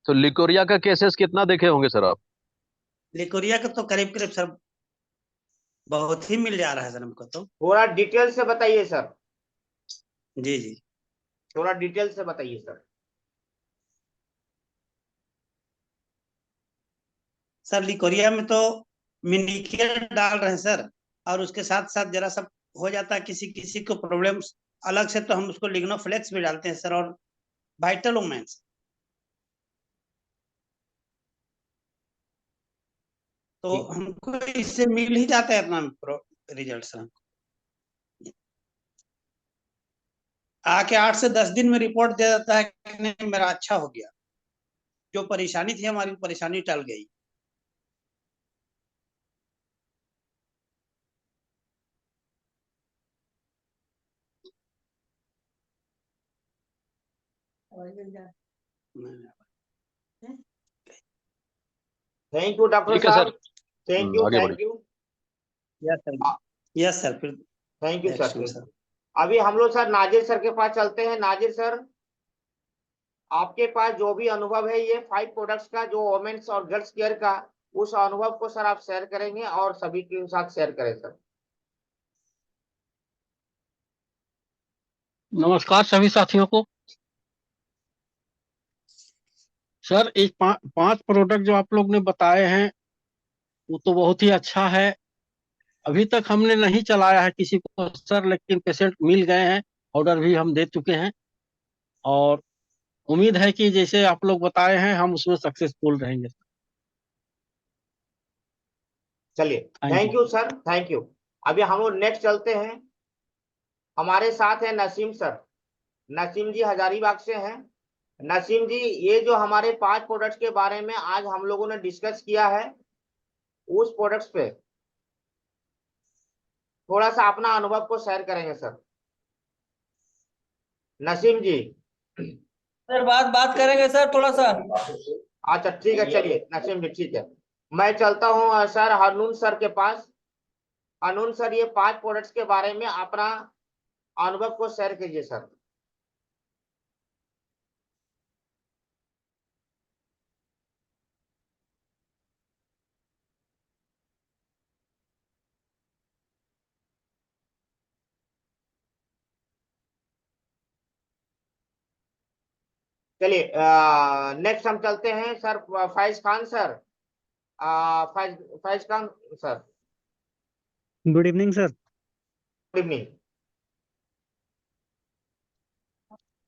तो लिकोरिया का केसेस कितना देखे होंगे सर आप? लिकोरिया का तो करीब करीब सर बहुत ही मिल जा रहा है सर हमको तो। थोड़ा डिटेल से बताइए सर, जी जी। थोड़ा डिटेल से बताइए सर। सर लिकोरिया में तो मिनिकेयर डाल रहे हैं सर, और उसके साथ साथ जरा सा हो जाता है किसी किसी को प्रॉब्लम अलग से, तो हम उसको लिग्नोफ्लेक्स भी डालते हैं सर, और वाइटल वोमेंस। तो ठीक। हमको इससे मिल ही जाता है अपना रिजल्ट सर। आके 8 से 10 दिन में रिपोर्ट दे देता है कि नहीं मेरा अच्छा हो गया, जो परेशानी थी हमारी परेशानी टल गई। थैंक यू डॉक्टर ठीक है साहब, सर। थैंक यू, आगे बढ़िए। Thank you. Yes sir, yes sir. फिर थैंक यू सर, नेक्स्ट में थैंक सर। यू। अभी हम लोग सर नाजिर सर के पास चलते हैं। नाजिर सर, आपके पास जो भी अनुभव है ये 5 प्रोडक्ट्स का, जो वोमेन्स और गर्ल्स केयर का, उस अनुभव को सर आप शेयर करेंगे और सभी के साथ शेयर करें सर। नमस्कार सभी साथियों को। सर एक 5 प्रोडक्ट जो आप लोग ने बताए हैं वो तो बहुत ही अच्छा है। अभी तक हमने नहीं चलाया है किसी को सर, लेकिन पेशेंट मिल गए हैं, ऑर्डर भी हम दे चुके हैं, और उम्मीद है कि जैसे आप लोग बताए हैं हम उसमें सक्सेसफुल रहेंगे। चलिए, thank thank you. You sir, thank you. अभी हम लोग नेक्स्ट चलते हैं। हमारे साथ है नसीम सर। नसीम जी हजारीबाग से हैं। नसीम जी, ये जो हमारे 5 प्रोडक्ट्स के बारे में आज हम लोगों ने डिस्कस किया है, उस प्रोडक्ट्स पे थोड़ा सा अपना अनुभव को शेयर करेंगे सर। नसीम जी। सर बात बात करेंगे सर थोड़ा सा। अच्छा ठीक है, चलिए नसीम जी, ठीक है। मैं चलता हूँ सर हरनून सर के पास। हरनून सर, ये 5 प्रोडक्ट्स के बारे में अपना अनुभव को शेयर कीजिए सर। चलिए, नेक्स्ट हम चलते हैं sir Faiz Khan sir. Faiz Faiz Khan sir, good evening sir. Good evening.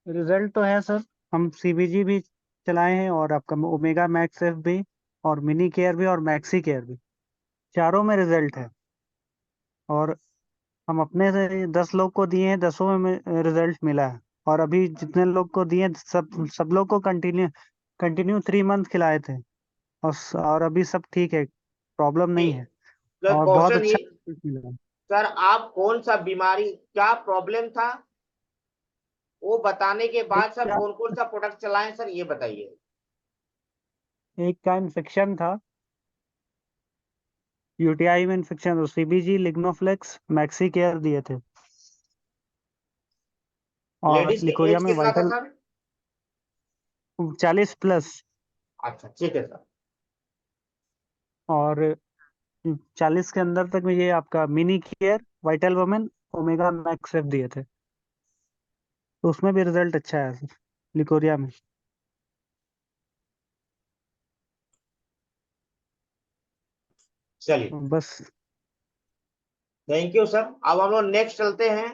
Result तो है सर, हम सीबीजी भी चलाए हैं और आपका ओमेगा मैक्स एफ भी, और मिनी केयर भी, और मैक्सी केयर भी, चारों में रिजल्ट है। और हम अपने से 10 लोग को दिए हैं, 10 में रिजल्ट मिला है। और अभी जितने लोग को दिए सब सब लोग को कंटिन्यू कंटिन्यू 3 मंथ खिलाए थे, और अभी सब ठीक है, प्रॉब्लम नहीं है, और बहुत क्वेश्चन ये अच्छा result मिला है। सर, आप कौन सा बीमारी, क्या प्रॉब्लम था वो बताने के बाद सर क्या- कौन कौन सा प्रोडक्ट चलाएं सर ये बताइए। एक का इन्फेक्शन था, यूटीआई में इन्फेक्शन, तो सीबीजी, लिग्नोफ्लेक्स, मैक्सी केयर दिए थे। और लेडीज की लिकोरिया एज में कितना था वाइटल सर? 40+। अच्छा ठीक है सर। और 40 के अंदर तक में ये आपका mini care, vital women, omega max F दिए थे। तो उसमें भी रिजल्ट अच्छा है सर, लिकोरिया में। चलिए बस। Thank you sir. अब हम लोग नेक्स्ट चलते हैं।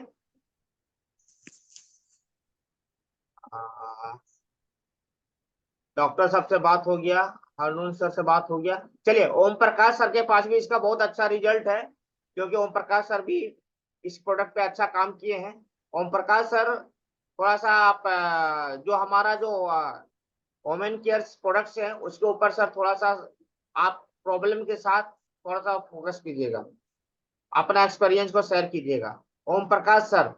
डॉक्टर साहब से बात हो गया, हरनून सर से बात हो गया। चलिए ओम प्रकाश सर के पास भी इसका बहुत अच्छा रिजल्ट है, क्योंकि ओम प्रकाश सर भी इस प्रोडक्ट पे अच्छा काम किए हैं। ओम प्रकाश सर थोड़ा सा आप जो हमारा जो वोमेन केयर प्रोडक्ट्स हैं उसके ऊपर सर थोड़ा सा आप प्रॉब्लम के साथ थोड़ा सा फोकस कीजिएगा, अपना एक्सपीरियंस को शेयर कीजिएगा। ओम प्रकाश सर।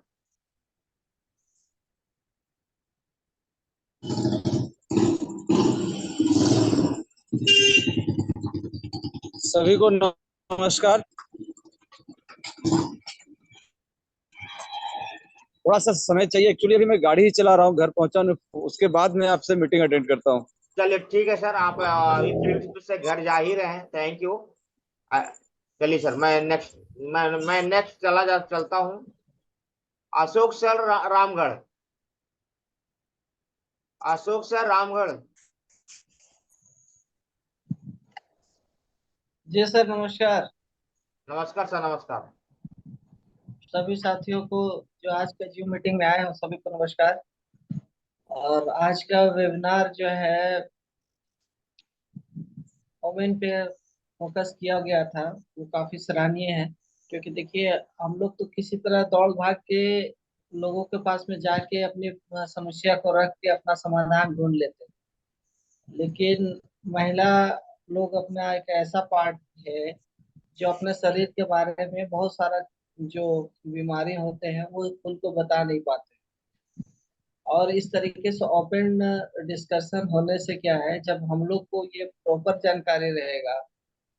सभी को नमस्कार। थोड़ा सा समय चाहिए, एक्चुअली अभी मैं गाड़ी ही चला रहा हूँ, घर पहुंचा हूं, उसके बाद मैं आपसे मीटिंग अटेंड करता हूँ। चलिए ठीक है सर, आप अभी फील्ड से घर जा ही रहे हैं, थैंक यू। चलिए सर, मैं नेक्स्ट चलता हूँ। अशोक सर रामगढ़। अशोक सर रामगढ़। जी सर नमस्कार। नमस्कार सर, नमस्कार। सभी साथियों को जो आज का जूम मीटिंग में आए हैं सभी को नमस्कार। और आज का वेबिनार जो है वोमेन पे फोकस किया गया था, वो काफी सराहनीय है। क्योंकि देखिए हम लोग तो किसी तरह दौड़ भाग के लोगों के पास में जाके अपनी समस्या को रख के अपना समाधान ढूंढ लेते हैं। लेकिन महिला लोग अपना एक ऐसा पार्ट है जो अपने शरीर के बारे में बहुत सारा जो बीमारी होते हैं वो खुद को बता नहीं पाते। और इस तरीके से ओपन डिस्कशन होने से क्या है, जब हम लोग को ये प्रॉपर जानकारी रहेगा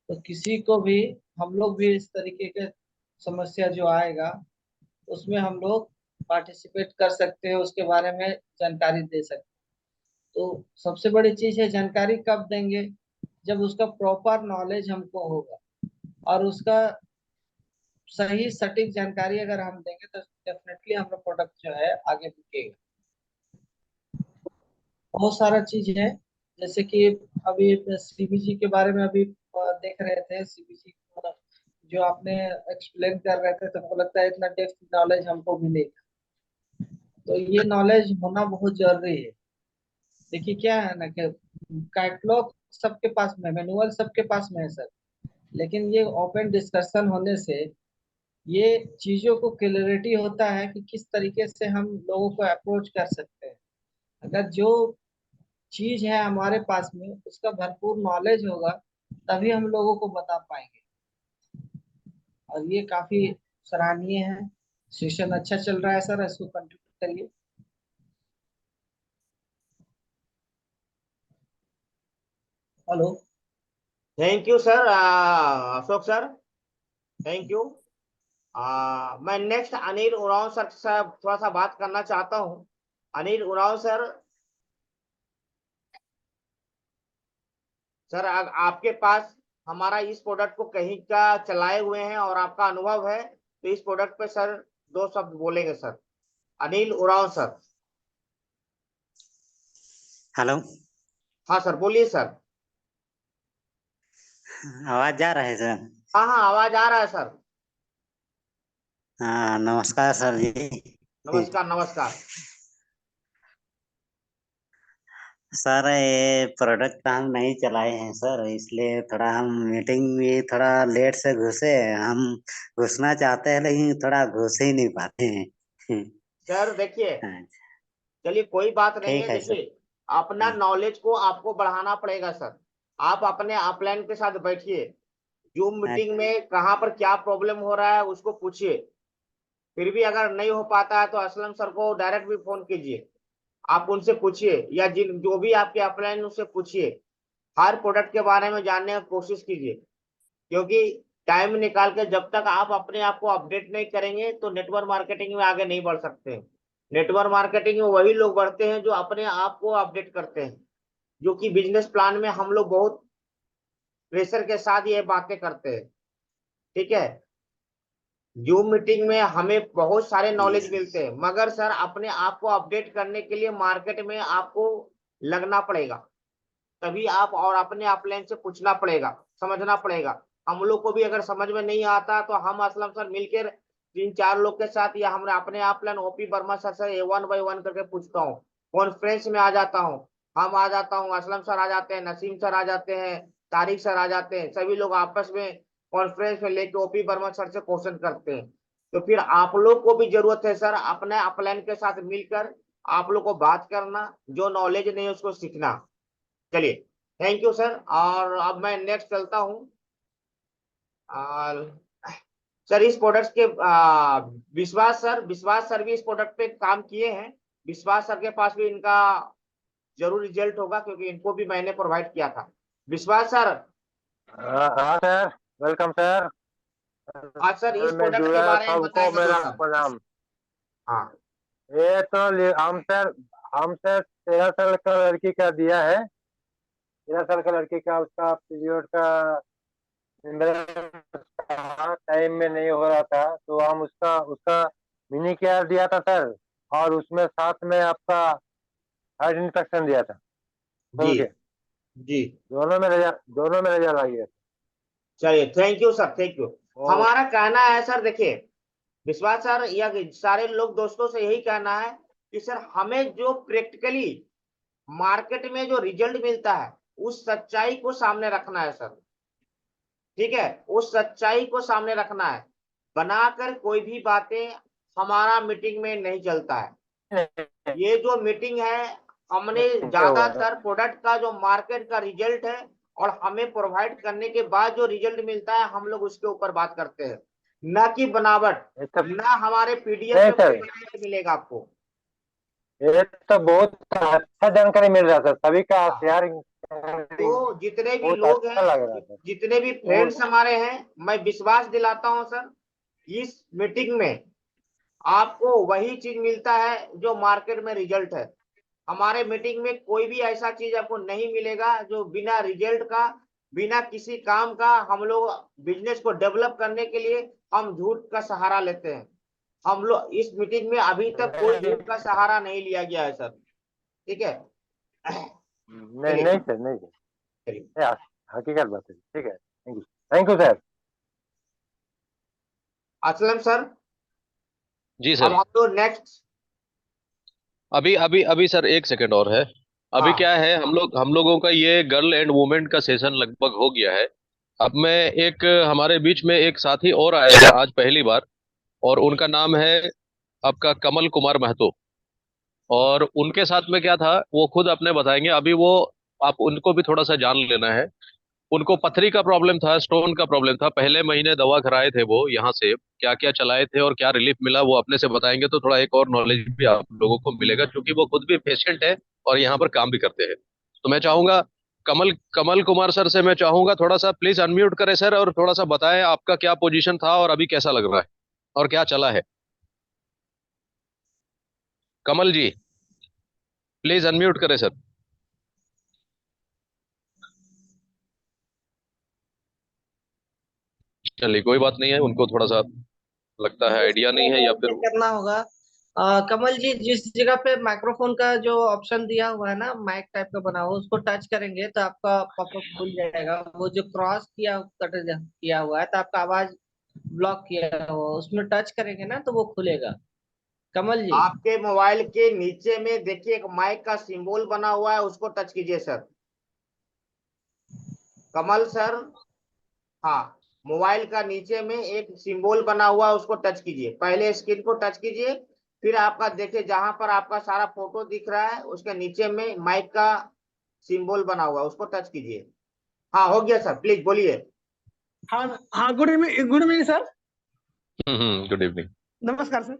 तो किसी को भी, हम लोग भी इस तरीके के समस्या जो आएगा उसमें हम लोग पार्टिसिपेट कर सकते हैं, उसके बारे में जानकारी दे सकते हैं। तो सबसे बड़ी चीज है जानकारी कब देंगे, जब उसका प्रॉपर नॉलेज हमको होगा। और उसका सही सटीक जानकारी अगर हम देंगे तो डेफिनेटली हमारा प्रोडक्ट जो है आगे बिकेगा। बहुत सारा चीज है, जैसे कि अभी सीबीजी के बारे में अभी देख रहे थे। सीबीजी जो आपने एक्सप्लेन कर रहे थे तो हमको लगता है इतना डेप्थ नॉलेज हमको भी नहीं था। तो ये नॉलेज होना बहुत जरूरी है। देखिए क्या है ना कि कैटलॉग सबके पास में, मैनुअल सबके पास में है सर, लेकिन ये ओपन डिस्कशन होने से ये चीजों को क्लैरिटी होता है कि किस तरीके से हम लोगों को अप्रोच कर सकते हैं। अगर जो चीज है हमारे पास में उसका भरपूर नॉलेज होगा तभी हम लोगों को बता पाएंगे। और ये काफी सराहनीय है। सेशन अच्छा चल रहा है सर, इसको कंटिन्यू करिए। Hello. Thank you sir, Ashok sir, thank you. मैं नेक्स्ट अनिल उरांव सर से थोड़ा सा बात करना चाहता हूँ। अनिल उरांव सर। सर आपके पास हमारा इस प्रोडक्ट को कहीं का चलाए हुए हैं और आपका अनुभव है, तो इस प्रोडक्ट पे सर दो शब्द बोलेंगे sir. Anil Oraon sir. Hello. हाँ सर, बोलिए सर। आवाज जा रहा है सर? हाँ हाँ, आवाज आ रहा है सर। हाँ, नमस्कार सर जी। नमस्कार नमस्कार। सर ये प्रोडक्ट हम नहीं चलाए हैं सर, इसलिए थोड़ा हम मीटिंग में थोड़ा लेट से घुसे। हम घुसना चाहते हैं लेकिन थोड़ा घुस ही नहीं पाते हैं। सर देखिए, हाँ, चलिए कोई बात नहीं है। ठीक है सर। देखिए अपना हाँ, नॉलेज को आपको बढ़ाना पड़ेगा सर। आप अपने अपलाइन के साथ बैठिए, जूम हाँ, मीटिंग में कहाँ पर क्या प्रॉब्लम हो रहा है उसको पूछिए। फिर भी अगर नहीं हो पाता है तो असलम सर को डायरेक्ट भी फोन कीजिए, आप उनसे पूछिए, या जिन जो भी आपके अपलाइन उससे पूछिए, हर प्रोडक्ट के बारे में जानने की कोशिश कीजिए। क्योंकि टाइम निकाल के जब तक आप अपने आप को अपडेट नहीं करेंगे तो नेटवर्क मार्केटिंग में आगे नहीं बढ़ सकते हैं। नेटवर्क मार्केटिंग में वही लोग बढ़ते हैं जो अपने आप को अपडेट करते हैं, जो कि बिजनेस प्लान में हम लोग बहुत प्रेशर के साथ ये बातें करते हैं। ठीक है, जूम मीटिंग में हमें बहुत सारे नॉलेज मिलते हैं, मगर सर अपने आप को अपडेट करने के लिए मार्केट में आपको लगना पड़ेगा, तभी आप, और अपने अपलाइन से पूछना पड़ेगा, समझना पड़ेगा। हम लोग को भी अगर समझ में नहीं आता तो हम असलम सर मिलकर 3-4 लोग के साथ, या हमने अपने अपलाइन ओपी वर्मा सर से 1 by 1 करके पूछता हूँ, कॉन्फ्रेंस में आ जाता हूँ, हम आ जाता हूँ, असलम सर आ जाते हैं, नसीम सर आ जाते हैं, तारिक सर आ जाते हैं, सभी लोग आपस में कॉन्फ्रेंस में लेके ओपी वर्मा सर से क्वेश्चन करते हैं। तो फिर आप लोग को भी जरूरत है सर अपने अपलाइन के साथ मिलकर आप लोग को बात करना, जो नॉलेज नहीं है उसको सीखना। चलिए, थैंक यू सर। और अब मैं नेक्स्ट चलता हूँ। और सर इस प्रोडक्ट के विश्वास सर भी इस प्रोडक्ट पे काम किए हैं। विश्वास सर के पास भी इनका जरूर रिजल्ट होगा, क्योंकि इनको भी मैंने प्रोवाइड किया था। विश्वास सर। हाँ सर, वेलकम सर। हाँ सर, इस मैं प्रोडक्ट के जुड़ा बारे में सबको बताएंगे तो मेरा सर। प्रणाम। हाँ ये तो हम सर 13 साल का लड़की का दिया है, 13 साल का लड़की का, उसका पीरियड का टाइम में नहीं हो रहा था, तो हम उसका उसका मिनी केयर दिया था सर, और उसमें साथ में आपका हार्ट इन्फेक्शन दिया था। जी ओके, जी, दोनों में रिजल्ट आ गया। चलिए thank you sir, thank you. और हमारा कहना है सर, देखिए विश्वास सर या सारे लोग दोस्तों से यही कहना है कि सर हमें जो प्रैक्टिकली मार्केट में जो रिजल्ट मिलता है उस सच्चाई को सामने रखना है सर। ठीक है, उस सच्चाई को सामने रखना है, बनाकर कोई भी बातें हमारा मीटिंग में नहीं चलता है। ये जो मीटिंग है, हमने ज्यादातर प्रोडक्ट का जो मार्केट का रिजल्ट है और हमें प्रोवाइड करने के बाद जो रिजल्ट मिलता है हम लोग उसके ऊपर बात करते हैं, ना कि बनावट, ना हमारे पीडीएफ नहीं में कोई सर, बनावट मिलेगा आपको। ये तो बहुत अच्छा जानकारी मिल रहा था, सभी का शेयरिंग तो जितने भी बहुत लोग अच्छा हैं, लग रहा था। जितने भी फ्रेंड्स हमारे हैं, मैं विश्वास दिलाता हूं सर, इस मीटिंग में आपको वही चीज मिलता है जो मार्केट में रिजल्ट है। हमारे मीटिंग में कोई भी ऐसा चीज आपको नहीं मिलेगा जो बिना रिजल्ट का, बिना किसी काम का। हम लोग बिजनेस को डेवलप करने के लिए हम झूठ का सहारा लेते हैं। हम लोग इस मीटिंग में अभी तक कोई झूठ का सहारा नहीं लिया गया है सर। ठीक है, नहीं चलिए नहीं सर, नहीं सर, चलिए। ये हकीकत बात है। ठीक है, thank you sir. Aslam sir, जी अब सर। हम लोग नेक्स्ट। अभी अभी अभी सर एक सेकंड और है। अभी हाँ क्या है, हम लोगों का ये गर्ल एंड वुमेन का सेशन लगभग हो गया है। अब मैं एक हमारे बीच में एक साथी और आए हैं आज पहली बार, और उनका नाम है आपका कमल कुमार महतो। और उनके साथ में क्या था वो खुद अपने बताएंगे। अभी वो, आप उनको भी थोड़ा सा जान लेना है। उनको पथरी का प्रॉब्लम था, स्टोन का प्रॉब्लम था, पहले महीने दवा कराए थे वो यहाँ से, क्या क्या चलाए थे और क्या रिलीफ मिला वो अपने से बताएंगे, तो थोड़ा एक और नॉलेज भी आप लोगों को मिलेगा, क्योंकि वो खुद भी पेशेंट है और यहाँ पर काम भी करते हैं। तो मैं चाहूंगा कमल कमल कुमार सर से मैं चाहूंगा थोड़ा सा प्लीज अनम्यूट करें सर, और थोड़ा सा बताएं आपका क्या पोजीशन था और अभी कैसा लग रहा है और क्या चला है। कमल जी, प्लीज अनम्यूट करें सर। चलिए कोई बात नहीं है, उनको थोड़ा सा लगता है आइडिया नहीं है या फिर। क्या करना होगा, कमल जी जिस जगह पे माइक्रोफोन का जो ऑप्शन दिया हुआ है ना, माइक टाइप का बना हुआ, उसको टच करेंगे तो आपका पॉपअप खुल जाएगा। वो जो क्रॉस किया हुआ है तो आपका आवाज ब्लॉक किया हुआ, उसमें टच करेंगे ना तो वो खुलेगा। कमल जी, आपके मोबाइल के नीचे में देखिए एक माइक का सिंबल बना हुआ है, उसको टच कीजिए सर। कमल सर, हाँ, मोबाइल का नीचे में एक सिंबल बना हुआ है, उसको टच कीजिए, पहले स्क्रीन को टच कीजिए, फिर आपका देखिए जहां पर आपका सारा फोटो दिख रहा है उसके नीचे में माइक का सिंबल बना हुआ है, उसको टच कीजिए। हाँ हो गया सर, प्लीज बोलिए। हाँ हाँ, good evening sir. Good evening. नमस्कार सर।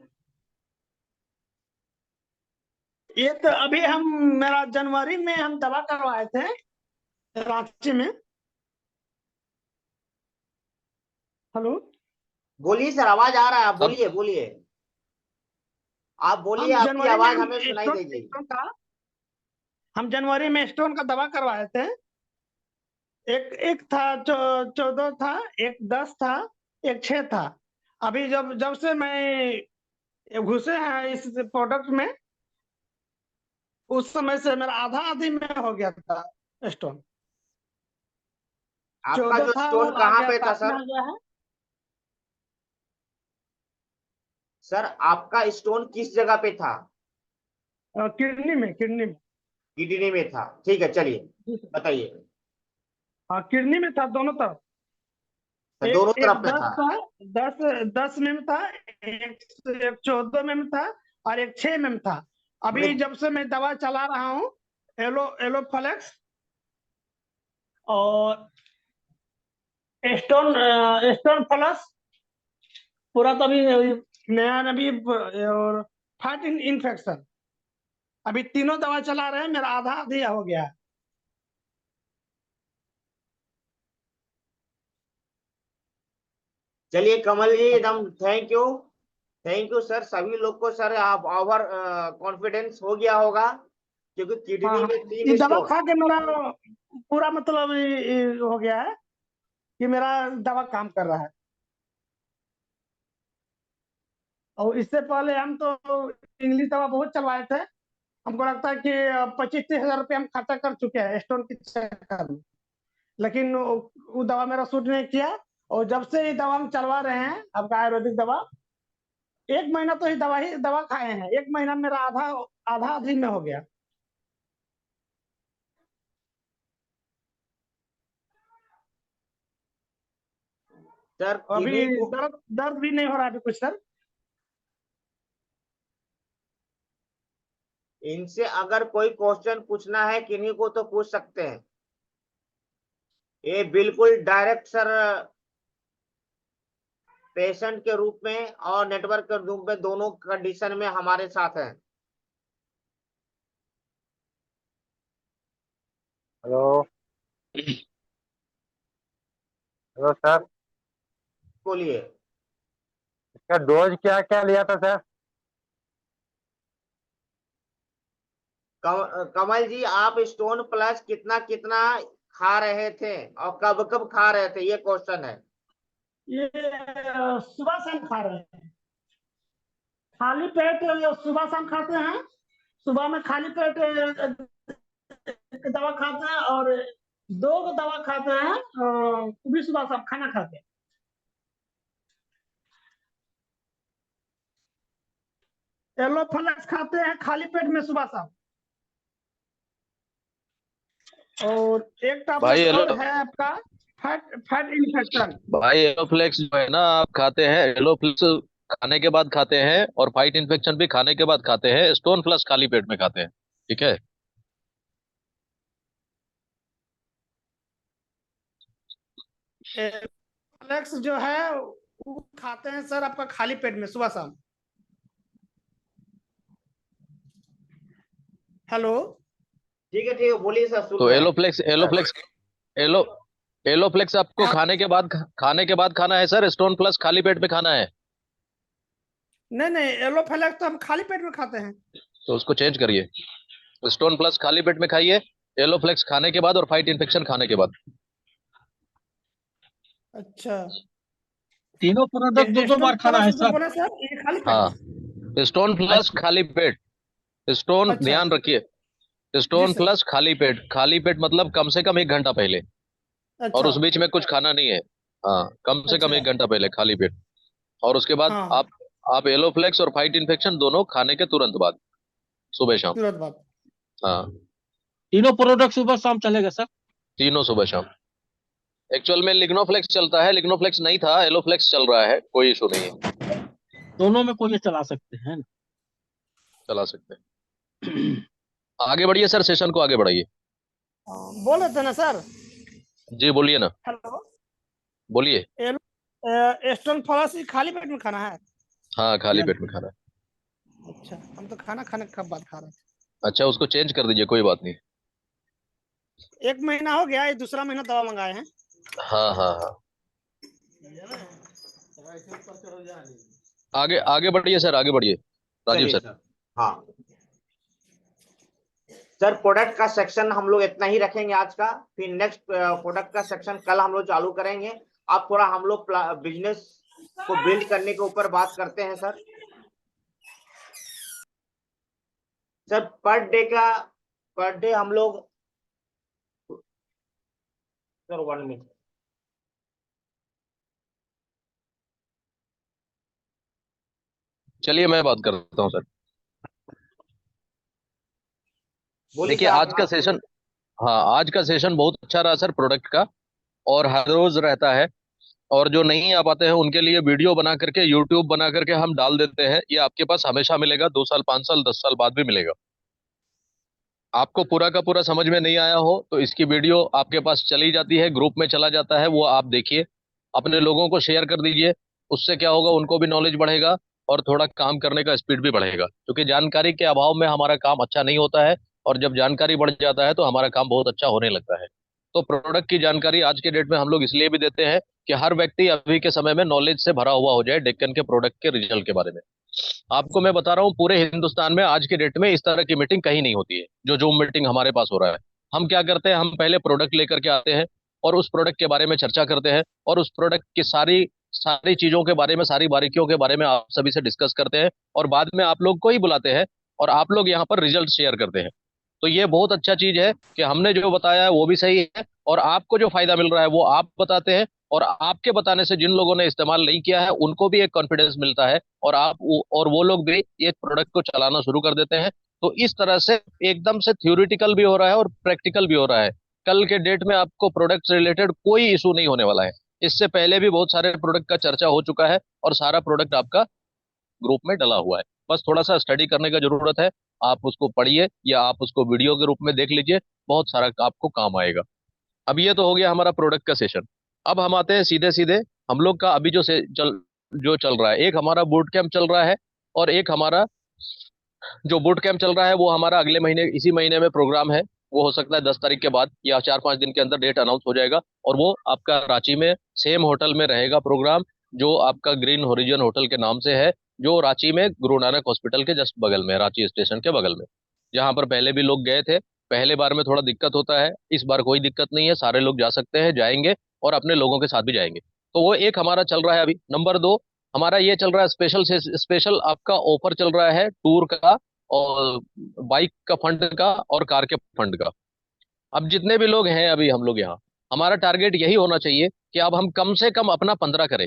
ये तो अभी हम मेरा जनवरी में हम दवा करवाए थे रांची में। हेलो, बोलिए सर, आवाज आ रहा है, आप अब बोलिए बोलिए, आप बोलिए, हम आपकी जनवरी में आवाज हम हमें सुनाई देगी। हम जनवरी में स्टोन का दवा करवाए थे। एक था 14 था, एक 10 था, एक 6 था। अभी जब जब से मैं घुसे हैं इस प्रोडक्ट में, उस समय से मेरा आधा आधी में हो गया था स्टोन। आपका 14 जो था स्टोन वो आ कहाँ गया पे था 7 में सर? आ गया है। सर आपका स्टोन किस जगह पे था? किडनी में, किडनी में। किडनी में था, ठीक है, चलिए बताइए। हाँ, किडनी में था, दोनों तरफ। सर एक दोनों एक तरफ में 10 था? था, 10 में था, एक 14 में था, और एक 6 में था। अभी नहीं, जब से मैं दवा चला रहा हूँ, एलोफ्लेक्स और स्टोन स्टोन प्लस, पूरा तो अभी नया अभी, और फाइट इन्फेक्शन, अभी तीनों दवा चला रहे हैं, मेरा आधा आधी हो गया है। चलिए कमल जी, एकदम थैंक यू सर। सभी लोग को सर आप ओवर कॉन्फिडेंस हो गया होगा, क्योंकि हाँ किडनी हाँ, में ये 3 दवा स्टोन। खा के मेरा पूरा मतलब ये हो गया है कि मेरा दवा काम कर रहा है। और इससे पहले हम तो इंग्लिश दवा बहुत चलवाए थे। हमको लगता है कि 25-30 हजार रुपये हम खर्चा कर चुके हैं स्टोन के चक्कर में, लेकिन वो दवा मेरा सूट नहीं किया। और जब से ये दवा हम चलवा रहे हैं आपका आयुर्वेदिक दवा, 1 महीना तो ही दवा खाए हैं, 1 महीना मेरा आधा आधा आधी में हो गया। सर अभी किडनी को, दर्द दर्द भी नहीं हो रहा है अभी कुछ सर। इनसे अगर कोई क्वेश्चन पूछना है किन्हीं को तो पूछ सकते हैं। ये बिल्कुल डायरेक्ट सर पेशेंट के रूप में और नेटवर्क के रूप में दोनों कंडीशन में हमारे साथ हैं। हेलो हेलो सर, बोलिए। इसका डोज क्या क्या लिया था सर? कमल जी, आप स्टोन प्लस कितना कितना खा रहे थे और कब कब खा रहे थे, ये क्वेश्चन है। ये सुबह शाम खा रहे हैं, खाली पेट सुबह शाम खाते हैं। सुबह में खाली पेट एक दवा खाते हैं, और 2 दवा खाते हैं, वो भी सुबह शाम खाना खाते हैं। एलोफ्लेक्स खाते हैं खाली पेट में सुबह शाम। और एक भाई टैबलेट और है आपका फैट फैट इन्फेक्शन। भाई एलोफ्लेक्स जो है ना आप खाते हैं, एलोफ्लेक्स खाने के बाद खाते हैं और फाइट इन्फेक्शन भी खाने के बाद खाते हैं, स्टोन प्लस खाली पेट में खाते हैं, ठीक है? एलोफ्लेक्स जो है वो खाते हैं सर आपका खाली पेट में सुबह शाम। हेलो, ठीक है, बोलिए सर, सुन तो रहे हैं। एलोफ्लेक्स एलोफ्लेक्स एलो एलोफ्लेक्स आपको खाने के बाद खाना है सर, स्टोन प्लस खाली पेट में खाना है। नहीं नहीं, एलोफ्लेक्स तो हम खाली पेट में खाते हैं। तो उसको चेंज करिए, स्टोन प्लस खाली पेट में खाइए, एलोफ्लेक्स खाने के बाद और फाइट इन्फेक्शन खाने के बाद। अच्छा, तीनों प्रोडक्ट दो दो स्टोन बार खाना है प्लस जो सर? बोले सर, ये खाली पेट। हाँ, स्टोन प्लस अच्छा खाली पेट, स्टोन अच्छा ध्यान रखिए, जी स्टोन सर। प्लस खाली पेट मतलब कम से कम 1 घंटा पहले, और अच्छा उस बीच में कुछ खाना नहीं है। हाँ, कम से कम अच्छा, 1 घंटा पहले खाली पेट। और उसके बाद हाँ हाँ, आप एलोफ्लेक्स और फाइट इन्फेक्शन दोनों खाने के तुरंत बाद, सुबह शाम। तुरंत बाद। हाँ, तीनों प्रोडक्ट सुबह शाम चलेगा सर? तीनों सुबह शाम। एक्चुअल में लिग्नोफ्लेक्स चलता है, लिग्नोफ्लेक्स नहीं था, एलोफ्लेक्स चल रहा है, कोई इशू नहीं है, दोनों में कोई ये चला सकते हैं ना? चला सकते हैं। आगे बढ़िए सर, सेशन को आगे बढ़ाइए। बोल रहे थे ना सर। जी बोलिए ना, हेलो, बोलिए। स्टोन फॉलस खाली पेट में खाना है। हाँ, खाली या पेट में खाना है। अच्छा, हम तो खाना खाने के बाद खा रहे अच्छा, उसको चेंज कर दीजिए, कोई बात नहीं। थे। 1 महीना हो गया, ये दूसरा महीना दवा मंगाए हैं। हाँ हाँ हाँ, आगे आगे बढ़िए सर, आगे बढ़िए, राजीव चलिए सर। सर। हाँ सर, प्रोडक्ट का सेक्शन हम लोग इतना ही रखेंगे आज का। फिर नेक्स्ट प्रोडक्ट का सेक्शन कल हम लोग चालू करेंगे। अब थोड़ा हम लोग बिजनेस को बिल्ड करने के ऊपर बात करते हैं सर। सर पर डे हम लोग, सर 1 मिनट। चलिए मैं बात करता हूँ सर। बोलिए देखिए सर, आज का आप सेशन, हाँ आज का सेशन बहुत अच्छा रहा सर प्रोडक्ट का, और हर रोज रहता है। और जो नहीं आ पाते हैं उनके लिए वीडियो बना करके, यूट्यूब बना करके हम डाल देते हैं। ये आपके पास हमेशा मिलेगा, 2 साल 5 साल 10 साल बाद भी मिलेगा। आपको पूरा का पूरा समझ में नहीं आया हो तो इसकी वीडियो आपके पास चली जाती है, ग्रुप में चला जाता है, वो आप देखिए, अपने लोगों को शेयर कर दीजिए। उससे क्या होगा, उनको भी नॉलेज बढ़ेगा और थोड़ा काम करने का स्पीड भी बढ़ेगा, क्योंकि जानकारी के अभाव में हमारा काम अच्छा नहीं होता है, और जब जानकारी बढ़ जाता है तो हमारा काम बहुत अच्छा होने लगता है। तो प्रोडक्ट की जानकारी आज के डेट में हम लोग इसलिए भी देते हैं कि हर व्यक्ति अभी के समय में नॉलेज से भरा हुआ हो जाए डेक्कन के प्रोडक्ट के रिजल्ट के बारे में। आपको मैं बता रहा हूँ, पूरे हिंदुस्तान में आज के डेट में इस तरह की मीटिंग कहीं नहीं होती है जो जूम मीटिंग हमारे पास हो रहा है। हम क्या करते हैं, हम पहले प्रोडक्ट लेकर के आते हैं और उस प्रोडक्ट के बारे में चर्चा करते हैं, और उस प्रोडक्ट की सारी सारी चीजों के बारे में, सारी बारीकियों के बारे में आप सभी से डिस्कस करते हैं, और बाद में आप लोग को ही बुलाते हैं और आप लोग यहाँ पर रिजल्ट शेयर करते हैं। तो ये बहुत अच्छा चीज है कि हमने जो बताया है वो भी सही है, और आपको जो फायदा मिल रहा है वो आप बताते हैं, और आपके बताने से जिन लोगों ने इस्तेमाल नहीं किया है उनको भी एक कॉन्फिडेंस मिलता है, और और वो लोग भी ये प्रोडक्ट को चलाना शुरू कर देते हैं। तो इस तरह से एकदम से थ्योरेटिकल भी हो रहा है और प्रैक्टिकल भी हो रहा है। कल के डेट में आपको प्रोडक्ट से रिलेटेड कोई इशू नहीं होने वाला है। इससे पहले भी बहुत सारे प्रोडक्ट का चर्चा हो चुका है, और सारा प्रोडक्ट आपका ग्रुप में डला हुआ है। बस थोड़ा सा स्टडी करने का जरूरत है। आप उसको पढ़िए या आप उसको वीडियो के रूप में देख लीजिए, बहुत सारा आपको काम आएगा। अब ये तो हो गया हमारा प्रोडक्ट का सेशन। अब हम आते हैं सीधे सीधे हम लोग का अभी जो चल रहा है। एक हमारा बूट कैंप चल रहा है, और एक हमारा जो बूट कैंप चल रहा है वो हमारा अगले महीने, इसी महीने में प्रोग्राम है। वो हो सकता है 10 तारीख के बाद या 4-5 दिन के अंदर डेट अनाउंस हो जाएगा, और वो आपका रांची में सेम होटल में रहेगा प्रोग्राम, जो आपका ग्रीन होरिजन होटल के नाम से है, जो रांची में गुरु नानक हॉस्पिटल के जस्ट बगल में, रांची स्टेशन के बगल में, जहाँ पर पहले भी लोग गए थे। पहले बार में थोड़ा दिक्कत होता है, इस बार कोई दिक्कत नहीं है, सारे लोग जा सकते हैं, जाएंगे और अपने लोगों के साथ भी जाएंगे। तो वो एक हमारा चल रहा है अभी। नंबर 2 हमारा ये चल रहा है स्पेशल से स्पेशल आपका ऑफर चल रहा है टूर का, और बाइक का फंड का, और कार के फंड का। अब जितने भी लोग हैं अभी हम लोग यहाँ, हमारा टारगेट यही होना चाहिए कि अब हम कम से कम अपना 15 करें।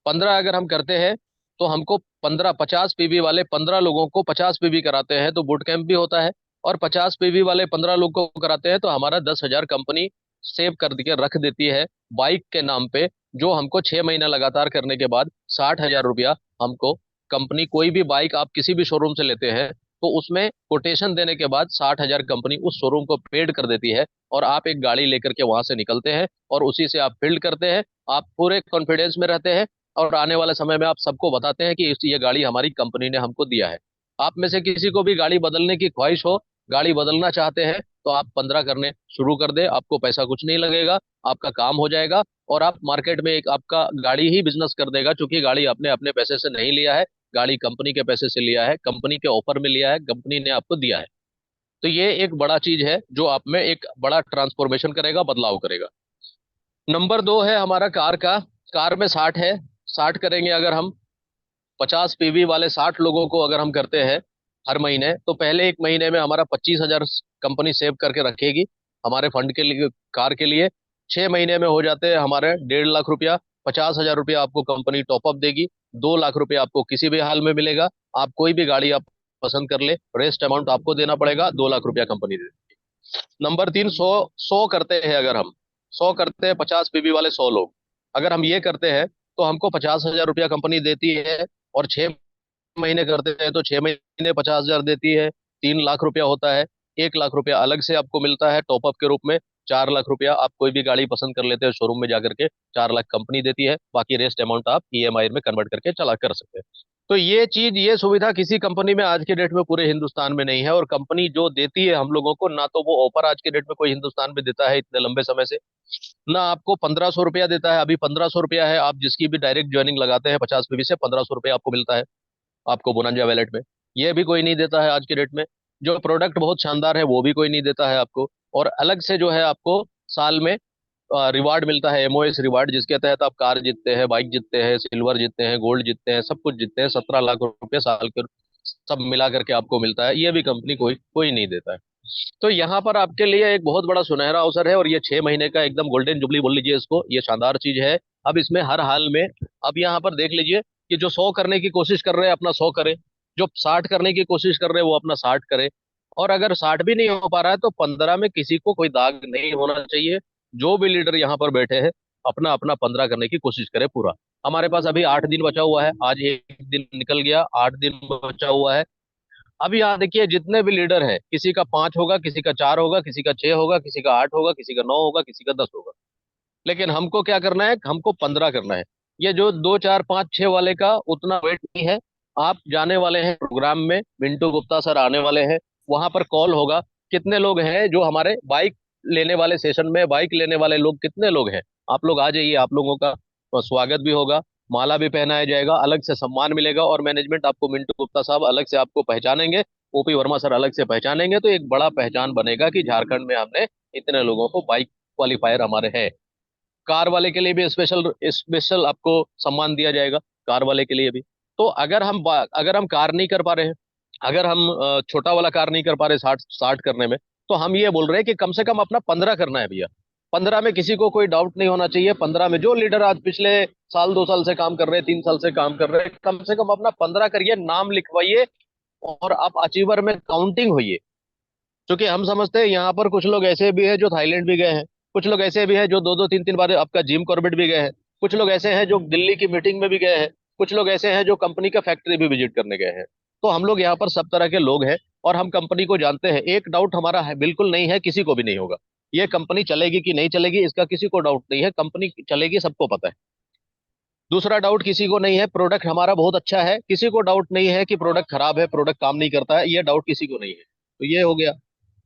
15 अगर हम करते हैं तो हमको 50 पीवी वाले 15 लोगों को 50 पीवी कराते हैं तो बूट कैंप भी होता है, और 50 पीवी वाले 15 लोगों को कराते हैं तो हमारा 10,000 कंपनी सेव कर के रख देती है बाइक के नाम पे, जो हमको 6 महीना लगातार करने के बाद 60,000 रुपया हमको कंपनी, कोई भी बाइक आप किसी भी शोरूम से लेते हैं तो उसमें कोटेशन देने के बाद 60,000 कंपनी उस शोरूम को पेड कर देती है, और आप एक गाड़ी लेकर के वहां से निकलते हैं और उसी से आप फील्ड करते हैं। आप पूरे कॉन्फिडेंस में रहते हैं, और आने वाले समय में आप सबको बताते हैं कि ये गाड़ी हमारी कंपनी ने हमको दिया है। आप में से किसी को भी गाड़ी बदलने की ख्वाहिश हो, गाड़ी बदलना चाहते हैं, तो आप 15 करने शुरू कर दे। आपको पैसा कुछ नहीं लगेगा, आपका काम हो जाएगा, और आप मार्केट में एक आपका गाड़ी ही बिजनेस कर देगा, क्योंकि गाड़ी आपने अपने पैसे से नहीं लिया है, गाड़ी कंपनी के पैसे से लिया है, कंपनी के ऑफर में लिया है, कंपनी ने आपको दिया है। तो ये एक बड़ा चीज है जो आप में एक बड़ा ट्रांसफॉर्मेशन करेगा, बदलाव करेगा। नंबर 2 है हमारा कार का। कार में 60 है, 60 करेंगे अगर हम, 50 पीवी वाले 60 लोगों को अगर हम करते हैं हर महीने, तो पहले 1 महीने में हमारा 25,000 कंपनी सेव करके रखेगी हमारे फंड के लिए, कार के लिए। 6 महीने में हो जाते हैं हमारे 1.5 लाख रुपया। 50,000 रुपया आपको कंपनी टॉपअप देगी, 2 लाख रुपया आपको किसी भी हाल में मिलेगा। आप कोई भी गाड़ी आप पसंद कर ले, रेस्ट अमाउंट आपको देना पड़ेगा, 2 लाख रुपया कंपनी दे देगी। नंबर 3, 100 करते हैं अगर हम, 100 करते हैं 50 पीवी वाले 100 लोग, अगर हम ये करते हैं तो हमको 50,000 रुपया कंपनी देती है, और 6 महीने करते हैं तो 6 महीने 50,000 देती है, 3 लाख रुपया होता है। 1 लाख रुपया अलग से आपको मिलता है टॉपअप के रूप में। 4 लाख रुपया आप कोई भी गाड़ी पसंद कर लेते हैं शोरूम में जाकर के, 4 लाख कंपनी देती है, बाकी रेस्ट अमाउंट आप ईएमआई में कन्वर्ट करके चला कर सकते हैं। तो ये चीज, ये सुविधा किसी कंपनी में आज के डेट में पूरे हिंदुस्तान में नहीं है। और कंपनी जो देती है हम लोगों को, ना तो वो ऑफर आज के डेट में कोई हिंदुस्तान में देता है इतने लंबे समय से, ना आपको 1500 रुपया देता है। अभी 1500 रुपया है, आप जिसकी भी डायरेक्ट ज्वाइनिंग लगाते हैं 50 PB से 1500 रुपया आपको मिलता है आपको बोनंजा वैलेट में। ये भी कोई नहीं देता है आज के डेट में। जो प्रोडक्ट बहुत शानदार है वो भी कोई नहीं देता है आपको। और अलग से जो है आपको साल में रिवार्ड मिलता है, एमओएस रिवार्ड, जिसके तहत आप कार जीतते हैं, बाइक जीतते हैं, सिल्वर जीतते हैं, गोल्ड जीतते हैं, सब कुछ जीतते हैं। 17 लाख रुपए साल के सब मिला करके आपको मिलता है। ये भी कंपनी कोई कोई नहीं देता है। तो यहाँ पर आपके लिए एक बहुत बड़ा सुनहरा अवसर है, और ये 6 महीने का एकदम गोल्डन जुबली बोल लीजिए इसको, ये शानदार चीज है। अब इसमें हर हाल में, अब यहाँ पर देख लीजिए कि जो 100 करने की कोशिश कर रहे हैं अपना 100 करे, जो 60 करने की कोशिश कर रहे हैं वो अपना 60 करे। और अगर 60 भी नहीं हो पा रहा है तो 15 में किसी को कोई दाग नहीं होना चाहिए। जो भी लीडर यहाँ पर बैठे हैं अपना अपना 15 करने की कोशिश करे पूरा। हमारे पास अभी 8 दिन बचा हुआ है, आज एक दिन निकल गया, 8 दिन बचा हुआ है। अब यहाँ देखिए जितने भी लीडर हैं, किसी का 5 होगा, किसी का 4 होगा, किसी का 6 होगा, किसी का 8 होगा, किसी का 9 होगा, किसी का 10 होगा। लेकिन हमको क्या करना है, हमको 15 करना है। ये जो 2 4 5 6 वाले का उतना वेट नहीं है। आप जाने वाले हैं प्रोग्राम में, मिंटू गुप्ता सर आने वाले हैं, वहां पर कॉल होगा कितने लोग हैं जो हमारे बाइक लेने वाले सेशन में, बाइक लेने वाले लोग कितने लोग हैं। आप लोग आ जाइए, आप लोगों का स्वागत भी होगा, माला भी पहनाया जाएगा, अलग से सम्मान मिलेगा, और मैनेजमेंट आपको, मिंटू गुप्ता साहब अलग से आपको पहचानेंगे, ओपी वर्मा सर अलग से पहचानेंगे। तो एक बड़ा पहचान बनेगा कि झारखंड में हमने इतने लोगों को, बाइक क्वालिफायर हमारे हैं। कार वाले के लिए भी स्पेशल स्पेशल आपको सम्मान दिया जाएगा, कार वाले के लिए भी। तो अगर हम कार नहीं कर पा रहे हैं, अगर हम छोटा वाला कार नहीं कर पा रहे 60 करने में, तो हम ये बोल रहे हैं कि कम से कम अपना 15 करना है भैया। 15 में किसी को कोई डाउट नहीं होना चाहिए। 15 में जो लीडर आज पिछले साल 2 साल से काम कर रहे हैं, 3 साल से काम कर रहे हैं, कम से कम अपना 15 करिए, नाम लिखवाइए, और आप अचीवर में काउंटिंग होइए। क्योंकि हम समझते हैं यहाँ पर कुछ लोग ऐसे भी हैं जो थाईलैंड भी गए हैं, कुछ लोग ऐसे भी हैं जो 2 2 3 3 बार आपका जिम कॉर्बेट भी गए हैं, कुछ लोग ऐसे हैं जो दिल्ली की मीटिंग में भी गए हैं, कुछ लोग ऐसे हैं जो कंपनी का फैक्ट्री भी विजिट करने गए हैं। तो हम लोग यहाँ पर सब तरह के लोग हैं, और हम कंपनी को जानते हैं। एक डाउट हमारा है, बिल्कुल नहीं है, किसी को भी नहीं होगा। ये कंपनी चलेगी कि नहीं चलेगी इसका किसी को डाउट नहीं है, कंपनी चलेगी सबको पता है। दूसरा डाउट किसी को नहीं है, प्रोडक्ट हमारा बहुत अच्छा है, किसी को डाउट नहीं है कि प्रोडक्ट खराब है, प्रोडक्ट काम नहीं करता है, ये डाउट किसी को नहीं है। तो ये हो गया।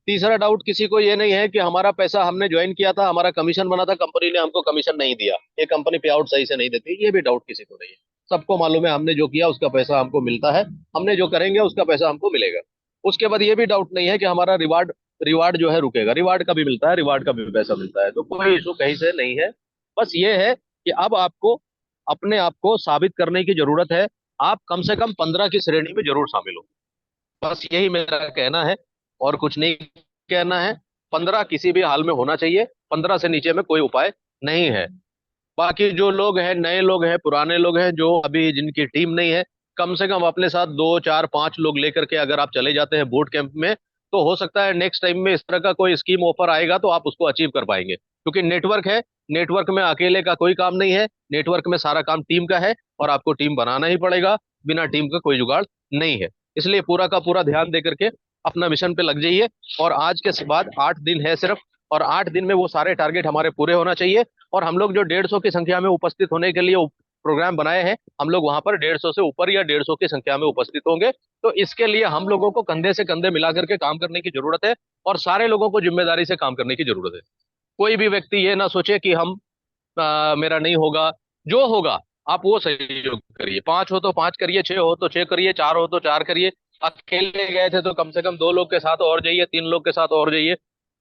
तीसरा डाउट किसी को ये नहीं है कि हमारा पैसा, हमने ज्वाइन किया था, हमारा कमीशन बना था, कंपनी ने हमको कमीशन नहीं दिया, ये कंपनी पे आउट सही से नहीं देती, ये भी डाउट किसी को नहीं है। सबको मालूम है हमने जो किया उसका पैसा हमको मिलता है, हमने जो करेंगे उसका पैसा हमको मिलेगा। उसके बाद ये भी डाउट नहीं है कि हमारा रिवार्ड रिवार्ड जो है रुकेगा, रिवार्ड का भी मिलता है, रिवार्ड का भी पैसा मिलता है। तो कोई इशू कहीं से नहीं है। बस ये है कि अब आपको अपने आप को साबित करने की जरूरत है। आप कम से कम 15 की श्रेणी में जरूर शामिल हो, बस यही मेरा कहना है, और कुछ नहीं कहना है। 15 किसी भी हाल में होना चाहिए, 15 से नीचे में कोई उपाय नहीं है। बाकी जो लोग हैं, नए लोग हैं, पुराने लोग हैं, जो अभी जिनकी टीम नहीं है, कम से कम अपने साथ 2 4 5 लोग लेकर के अगर आप चले जाते हैं बूट कैंप में, तो हो सकता है नेक्स्ट टाइम में इस तरह का कोई स्कीम ऑफर आएगा तो आप उसको अचीव कर पाएंगे। क्योंकि नेटवर्क है, नेटवर्क में अकेले का कोई काम नहीं है, नेटवर्क में सारा काम टीम का है, और आपको टीम बनाना ही पड़ेगा, बिना टीम का कोई जुगाड़ नहीं है। इसलिए पूरा का पूरा ध्यान दे करके अपना मिशन पे लग जाइए। और आज के बाद 8 दिन है सिर्फ, और 8 दिन में वो सारे टारगेट हमारे पूरे होना चाहिए। और हम लोग जो 150 की संख्या में उपस्थित होने के लिए प्रोग्राम बनाए हैं, हम लोग वहां पर 150 से ऊपर या 150 की संख्या में उपस्थित होंगे। तो इसके लिए हम लोगों को कंधे से कंधे मिला करके काम करने की जरूरत है, और सारे लोगों को जिम्मेदारी से काम करने की जरूरत है। कोई भी व्यक्ति ये ना सोचे कि हम मेरा नहीं होगा, जो होगा आप वो सहयोग करिए। 5 हो तो 5 करिए, 6 हो तो 6 करिए, 4 हो तो 4 करिए। अकेले गए थे तो कम से कम 2 लोग के साथ और जाइए, 3 लोग के साथ और जाइए।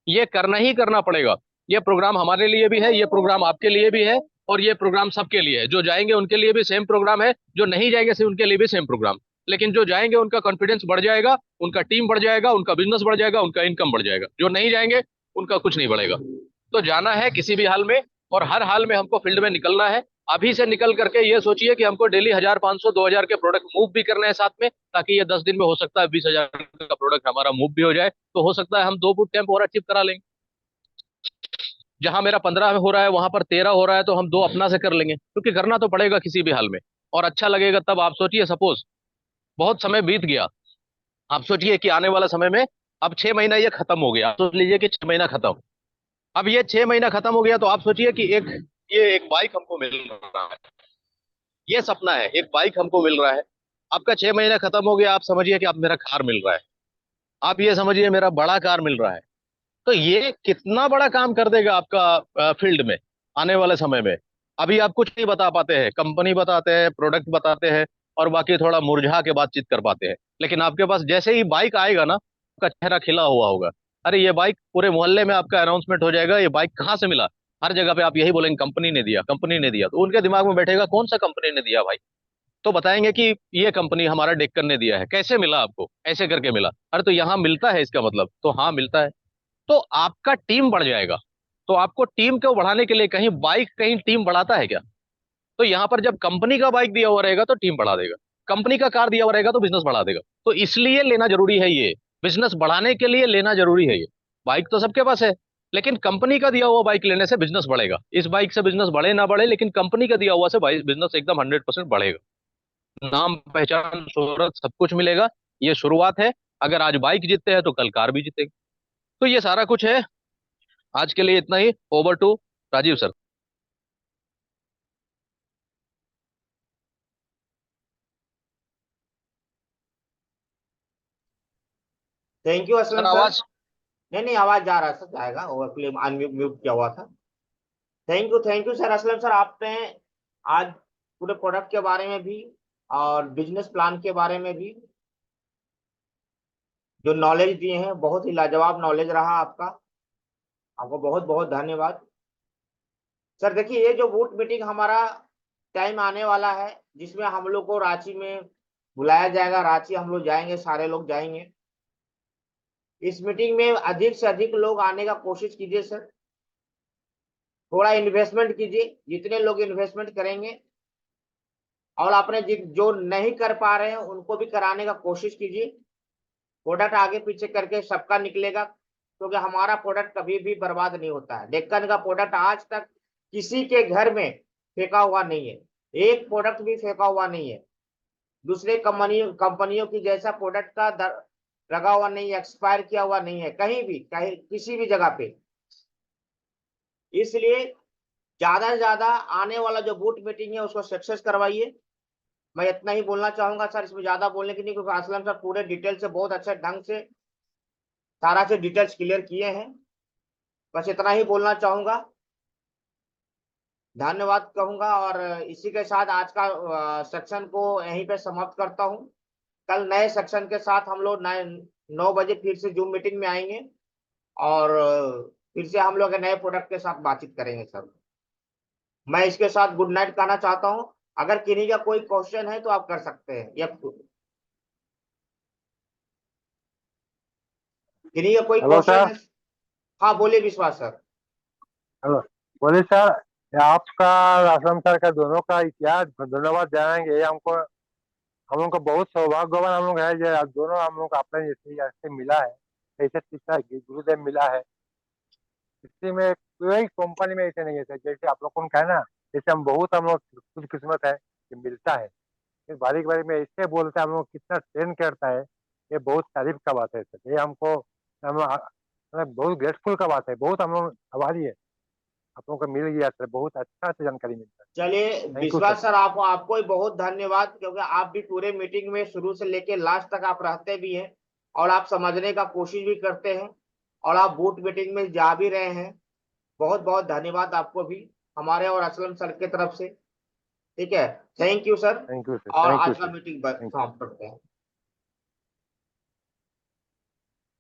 ये करना ही करना पड़ेगा। ये प्रोग्राम हमारे लिए भी है, ये प्रोग्राम आपके लिए भी है, और ये प्रोग्राम सबके लिए है। जो जाएंगे उनके लिए भी सेम प्रोग्राम है, जो नहीं जाएंगे सिर्फ उनके लिए भी सेम प्रोग्राम। लेकिन जो जाएंगे उनका कॉन्फिडेंस बढ़ जाएगा, उनका टीम बढ़ जाएगा, उनका बिजनेस बढ़ जाएगा, उनका इनकम बढ़ जाएगा। जो नहीं जाएंगे उनका कुछ नहीं बढ़ेगा। तो जाना है किसी भी हाल में, और हर हाल में हमको फील्ड में निकलना है। अभी से निकल करके ये सोचिए कि हमको डेली 1000 500 2000 के प्रोडक्ट मूव भी करने हैं साथ में, ताकि ये 10 दिन में हो सकता है 20,000 का प्रोडक्ट हमारा मूव भी हो जाए। तो हो सकता है हम 2 बूट कैंप और अचीव करा लेंगे। जहां मेरा 15 हो रहा है वहां पर 13 हो रहा है, तो हम 2 अपना से कर लेंगे, क्योंकि करना तो पड़ेगा किसी भी हाल में, और अच्छा लगेगा तब। आप सोचिए, सपोज बहुत समय बीत गया, आप सोचिए कि आने वाला समय में अब 6 महीना ये खत्म हो गया, सोच लीजिए कि 6 महीना खत्म, अब ये 6 महीना खत्म हो गया, तो आप सोचिए कि ये एक बाइक हमको मिल रहा है, ये सपना है, एक बाइक हमको मिल रहा है। आपका 6 महीना खत्म हो गया, आप समझिए कि आप मेरा कार मिल रहा है, आप ये समझिए मेरा बड़ा कार मिल रहा है। तो ये कितना बड़ा काम कर देगा आपका फील्ड में आने वाले समय में। अभी आप कुछ नहीं बता पाते हैं, कंपनी बताते हैं, प्रोडक्ट बताते हैं, और बाकी थोड़ा मुरझा के बातचीत कर पाते हैं। लेकिन आपके पास जैसे ही बाइक आएगा ना, आपका चेहरा खिला हुआ होगा। अरे ये बाइक पूरे मोहल्ले में आपका अनाउंसमेंट हो जाएगा, ये बाइक कहाँ से मिला। हर जगह पे आप यही बोलेंगे कंपनी ने दिया, कंपनी ने दिया। तो उनके दिमाग में बैठेगा कौन सा कंपनी ने दिया भाई। तो बताएंगे कि ये कंपनी हमारा डेक्कन ने दिया है। कैसे मिला आपको, ऐसे करके मिला। अरे तो यहाँ मिलता है इसका मतलब, तो हाँ मिलता है। तो आपका टीम बढ़ जाएगा। तो आपको टीम को बढ़ाने के लिए कहीं बाइक कहीं टीम बढ़ाता है क्या। तो यहाँ पर जब कंपनी का बाइक दिया हुआ रहेगा तो टीम बढ़ा देगा, कंपनी का कार दिया हुआ रहेगा तो बिजनेस बढ़ा देगा। तो इसलिए लेना जरूरी है ये, बिजनेस बढ़ाने के लिए लेना जरूरी है ये। बाइक तो सबके पास है, लेकिन कंपनी का दिया हुआ बाइक लेने से बिजनेस बढ़ेगा। इस बाइक से बिजनेस बढ़े ना बढ़े, लेकिन कंपनी का दिया हुआ से बिजनेस एकदम 100% बढ़ेगा। नाम पहचान शोहरत सब कुछ मिलेगा। ये शुरुआत है। अगर आज बाइक जीतते हैं तो कल कार भी जीतेगी। तो ये सारा कुछ है। आज के लिए इतना ही। Over to Rajiv sir. Thank you Aslam sir sir. आवाज नहीं नहीं, आवाज जा रहा है सर, जाएगा, ओवरप्ले अनम्यूट म्यूट किया हुआ था। Thank you sir Aslam sir, आपने आज पूरे प्रोडक्ट के बारे में भी और बिजनेस प्लान के बारे में भी जो नॉलेज दिए हैं, बहुत ही लाजवाब नॉलेज रहा आपका। आपको बहुत बहुत धन्यवाद सर। देखिए, ये जो बूट मीटिंग हमारा टाइम आने वाला है, जिसमें हम लोग को रांची में बुलाया जाएगा, रांची हम लोग जाएंगे, सारे लोग जाएंगे। इस मीटिंग में अधिक से अधिक लोग आने का कोशिश कीजिए सर। थोड़ा इन्वेस्टमेंट कीजिए, जितने लोग इन्वेस्टमेंट करेंगे और आपने जो नहीं कर पा रहे हैं उनको भी कराने का कोशिश कीजिए। प्रोडक्ट आगे पीछे करके सबका निकलेगा, क्योंकि हमारा प्रोडक्ट कभी भी बर्बाद नहीं होता है। डेक्कन का प्रोडक्ट आज तक किसी के घर में फेंका हुआ नहीं है, एक प्रोडक्ट भी फेंका हुआ नहीं है। दूसरे कंपनियों की जैसा प्रोडक्ट का लगा हुआ नहीं है, एक्सपायर किया हुआ नहीं है कहीं भी, कहीं किसी भी जगह पे। इसलिए ज्यादा से ज्यादा आने वाला जो बूट मीटिंग है उसको सक्सेस करवाइए। मैं इतना ही बोलना चाहूंगा सर, इसमें ज्यादा बोलने की नहीं, क्योंकि असलम सर पूरे डिटेल से बहुत अच्छे ढंग से सारा से डिटेल्स क्लियर किए हैं। बस इतना ही बोलना चाहूंगा, धन्यवाद कहूंगा। और इसी के साथ आज का सेक्शन को यहीं पे समाप्त करता हूं। कल नए सेक्शन के साथ हम लोग 9 बजे फिर से जूम मीटिंग में आएंगे और फिर से हम लोग नए प्रोडक्ट के साथ बातचीत करेंगे सर। मैं इसके साथ गुड नाइट कहना चाहता हूं। अगर किन्हीं का कोई क्वेश्चन है तो आप कर सकते हैं, या किन्हीं का कोई हेलो क्वेश्चन सर। है। हाँ बोलिए विश्वास सर। हेलो, बोलिए सर। आपका असलम सर का दोनों का इतिहास धन्यवाद जानेंगे। हमको हम लोग को बहुत सौभाग्यवान हम लोग है जो आप दोनों हम लोग को अपने ऐसे मिला है, ऐसे तीसरा गुरुदेव मिला है। इसी में कोई कंपनी में ऐसे नहीं है सर, जैसे आप लोग को कहा ना, जैसे हम लोग खुद किस्मत है कि मिलता है। फिर बारीक बारीक में ऐसे बोलते हैं हम लोग कितना ट्रेन करता है। ये बहुत तारीफ का बात है सर, ये हमको हम बहुत ग्रेटफुल का बात है। बहुत हम लोग आभारी है, आप लोगों को मिल गया सर, बहुत अच्छा से जानकारी मिलता है। चलिए थैंक यू विश्वास सर। सर, आपको ही बहुत धन्यवाद, क्योंकि आप भी पूरे मीटिंग में शुरू से लेके लास्ट तक आप रहते भी हैं और आप समझने का कोशिश भी करते हैं और आप बूट मीटिंग में जा भी रहे हैं। बहुत बहुत धन्यवाद आपको भी हमारे और असलम सर की तरफ से। ठीक है, thank you sir. Thank you sir. और थैंक यू आज का सर। Meeting thank you. समाप्त करते हैं।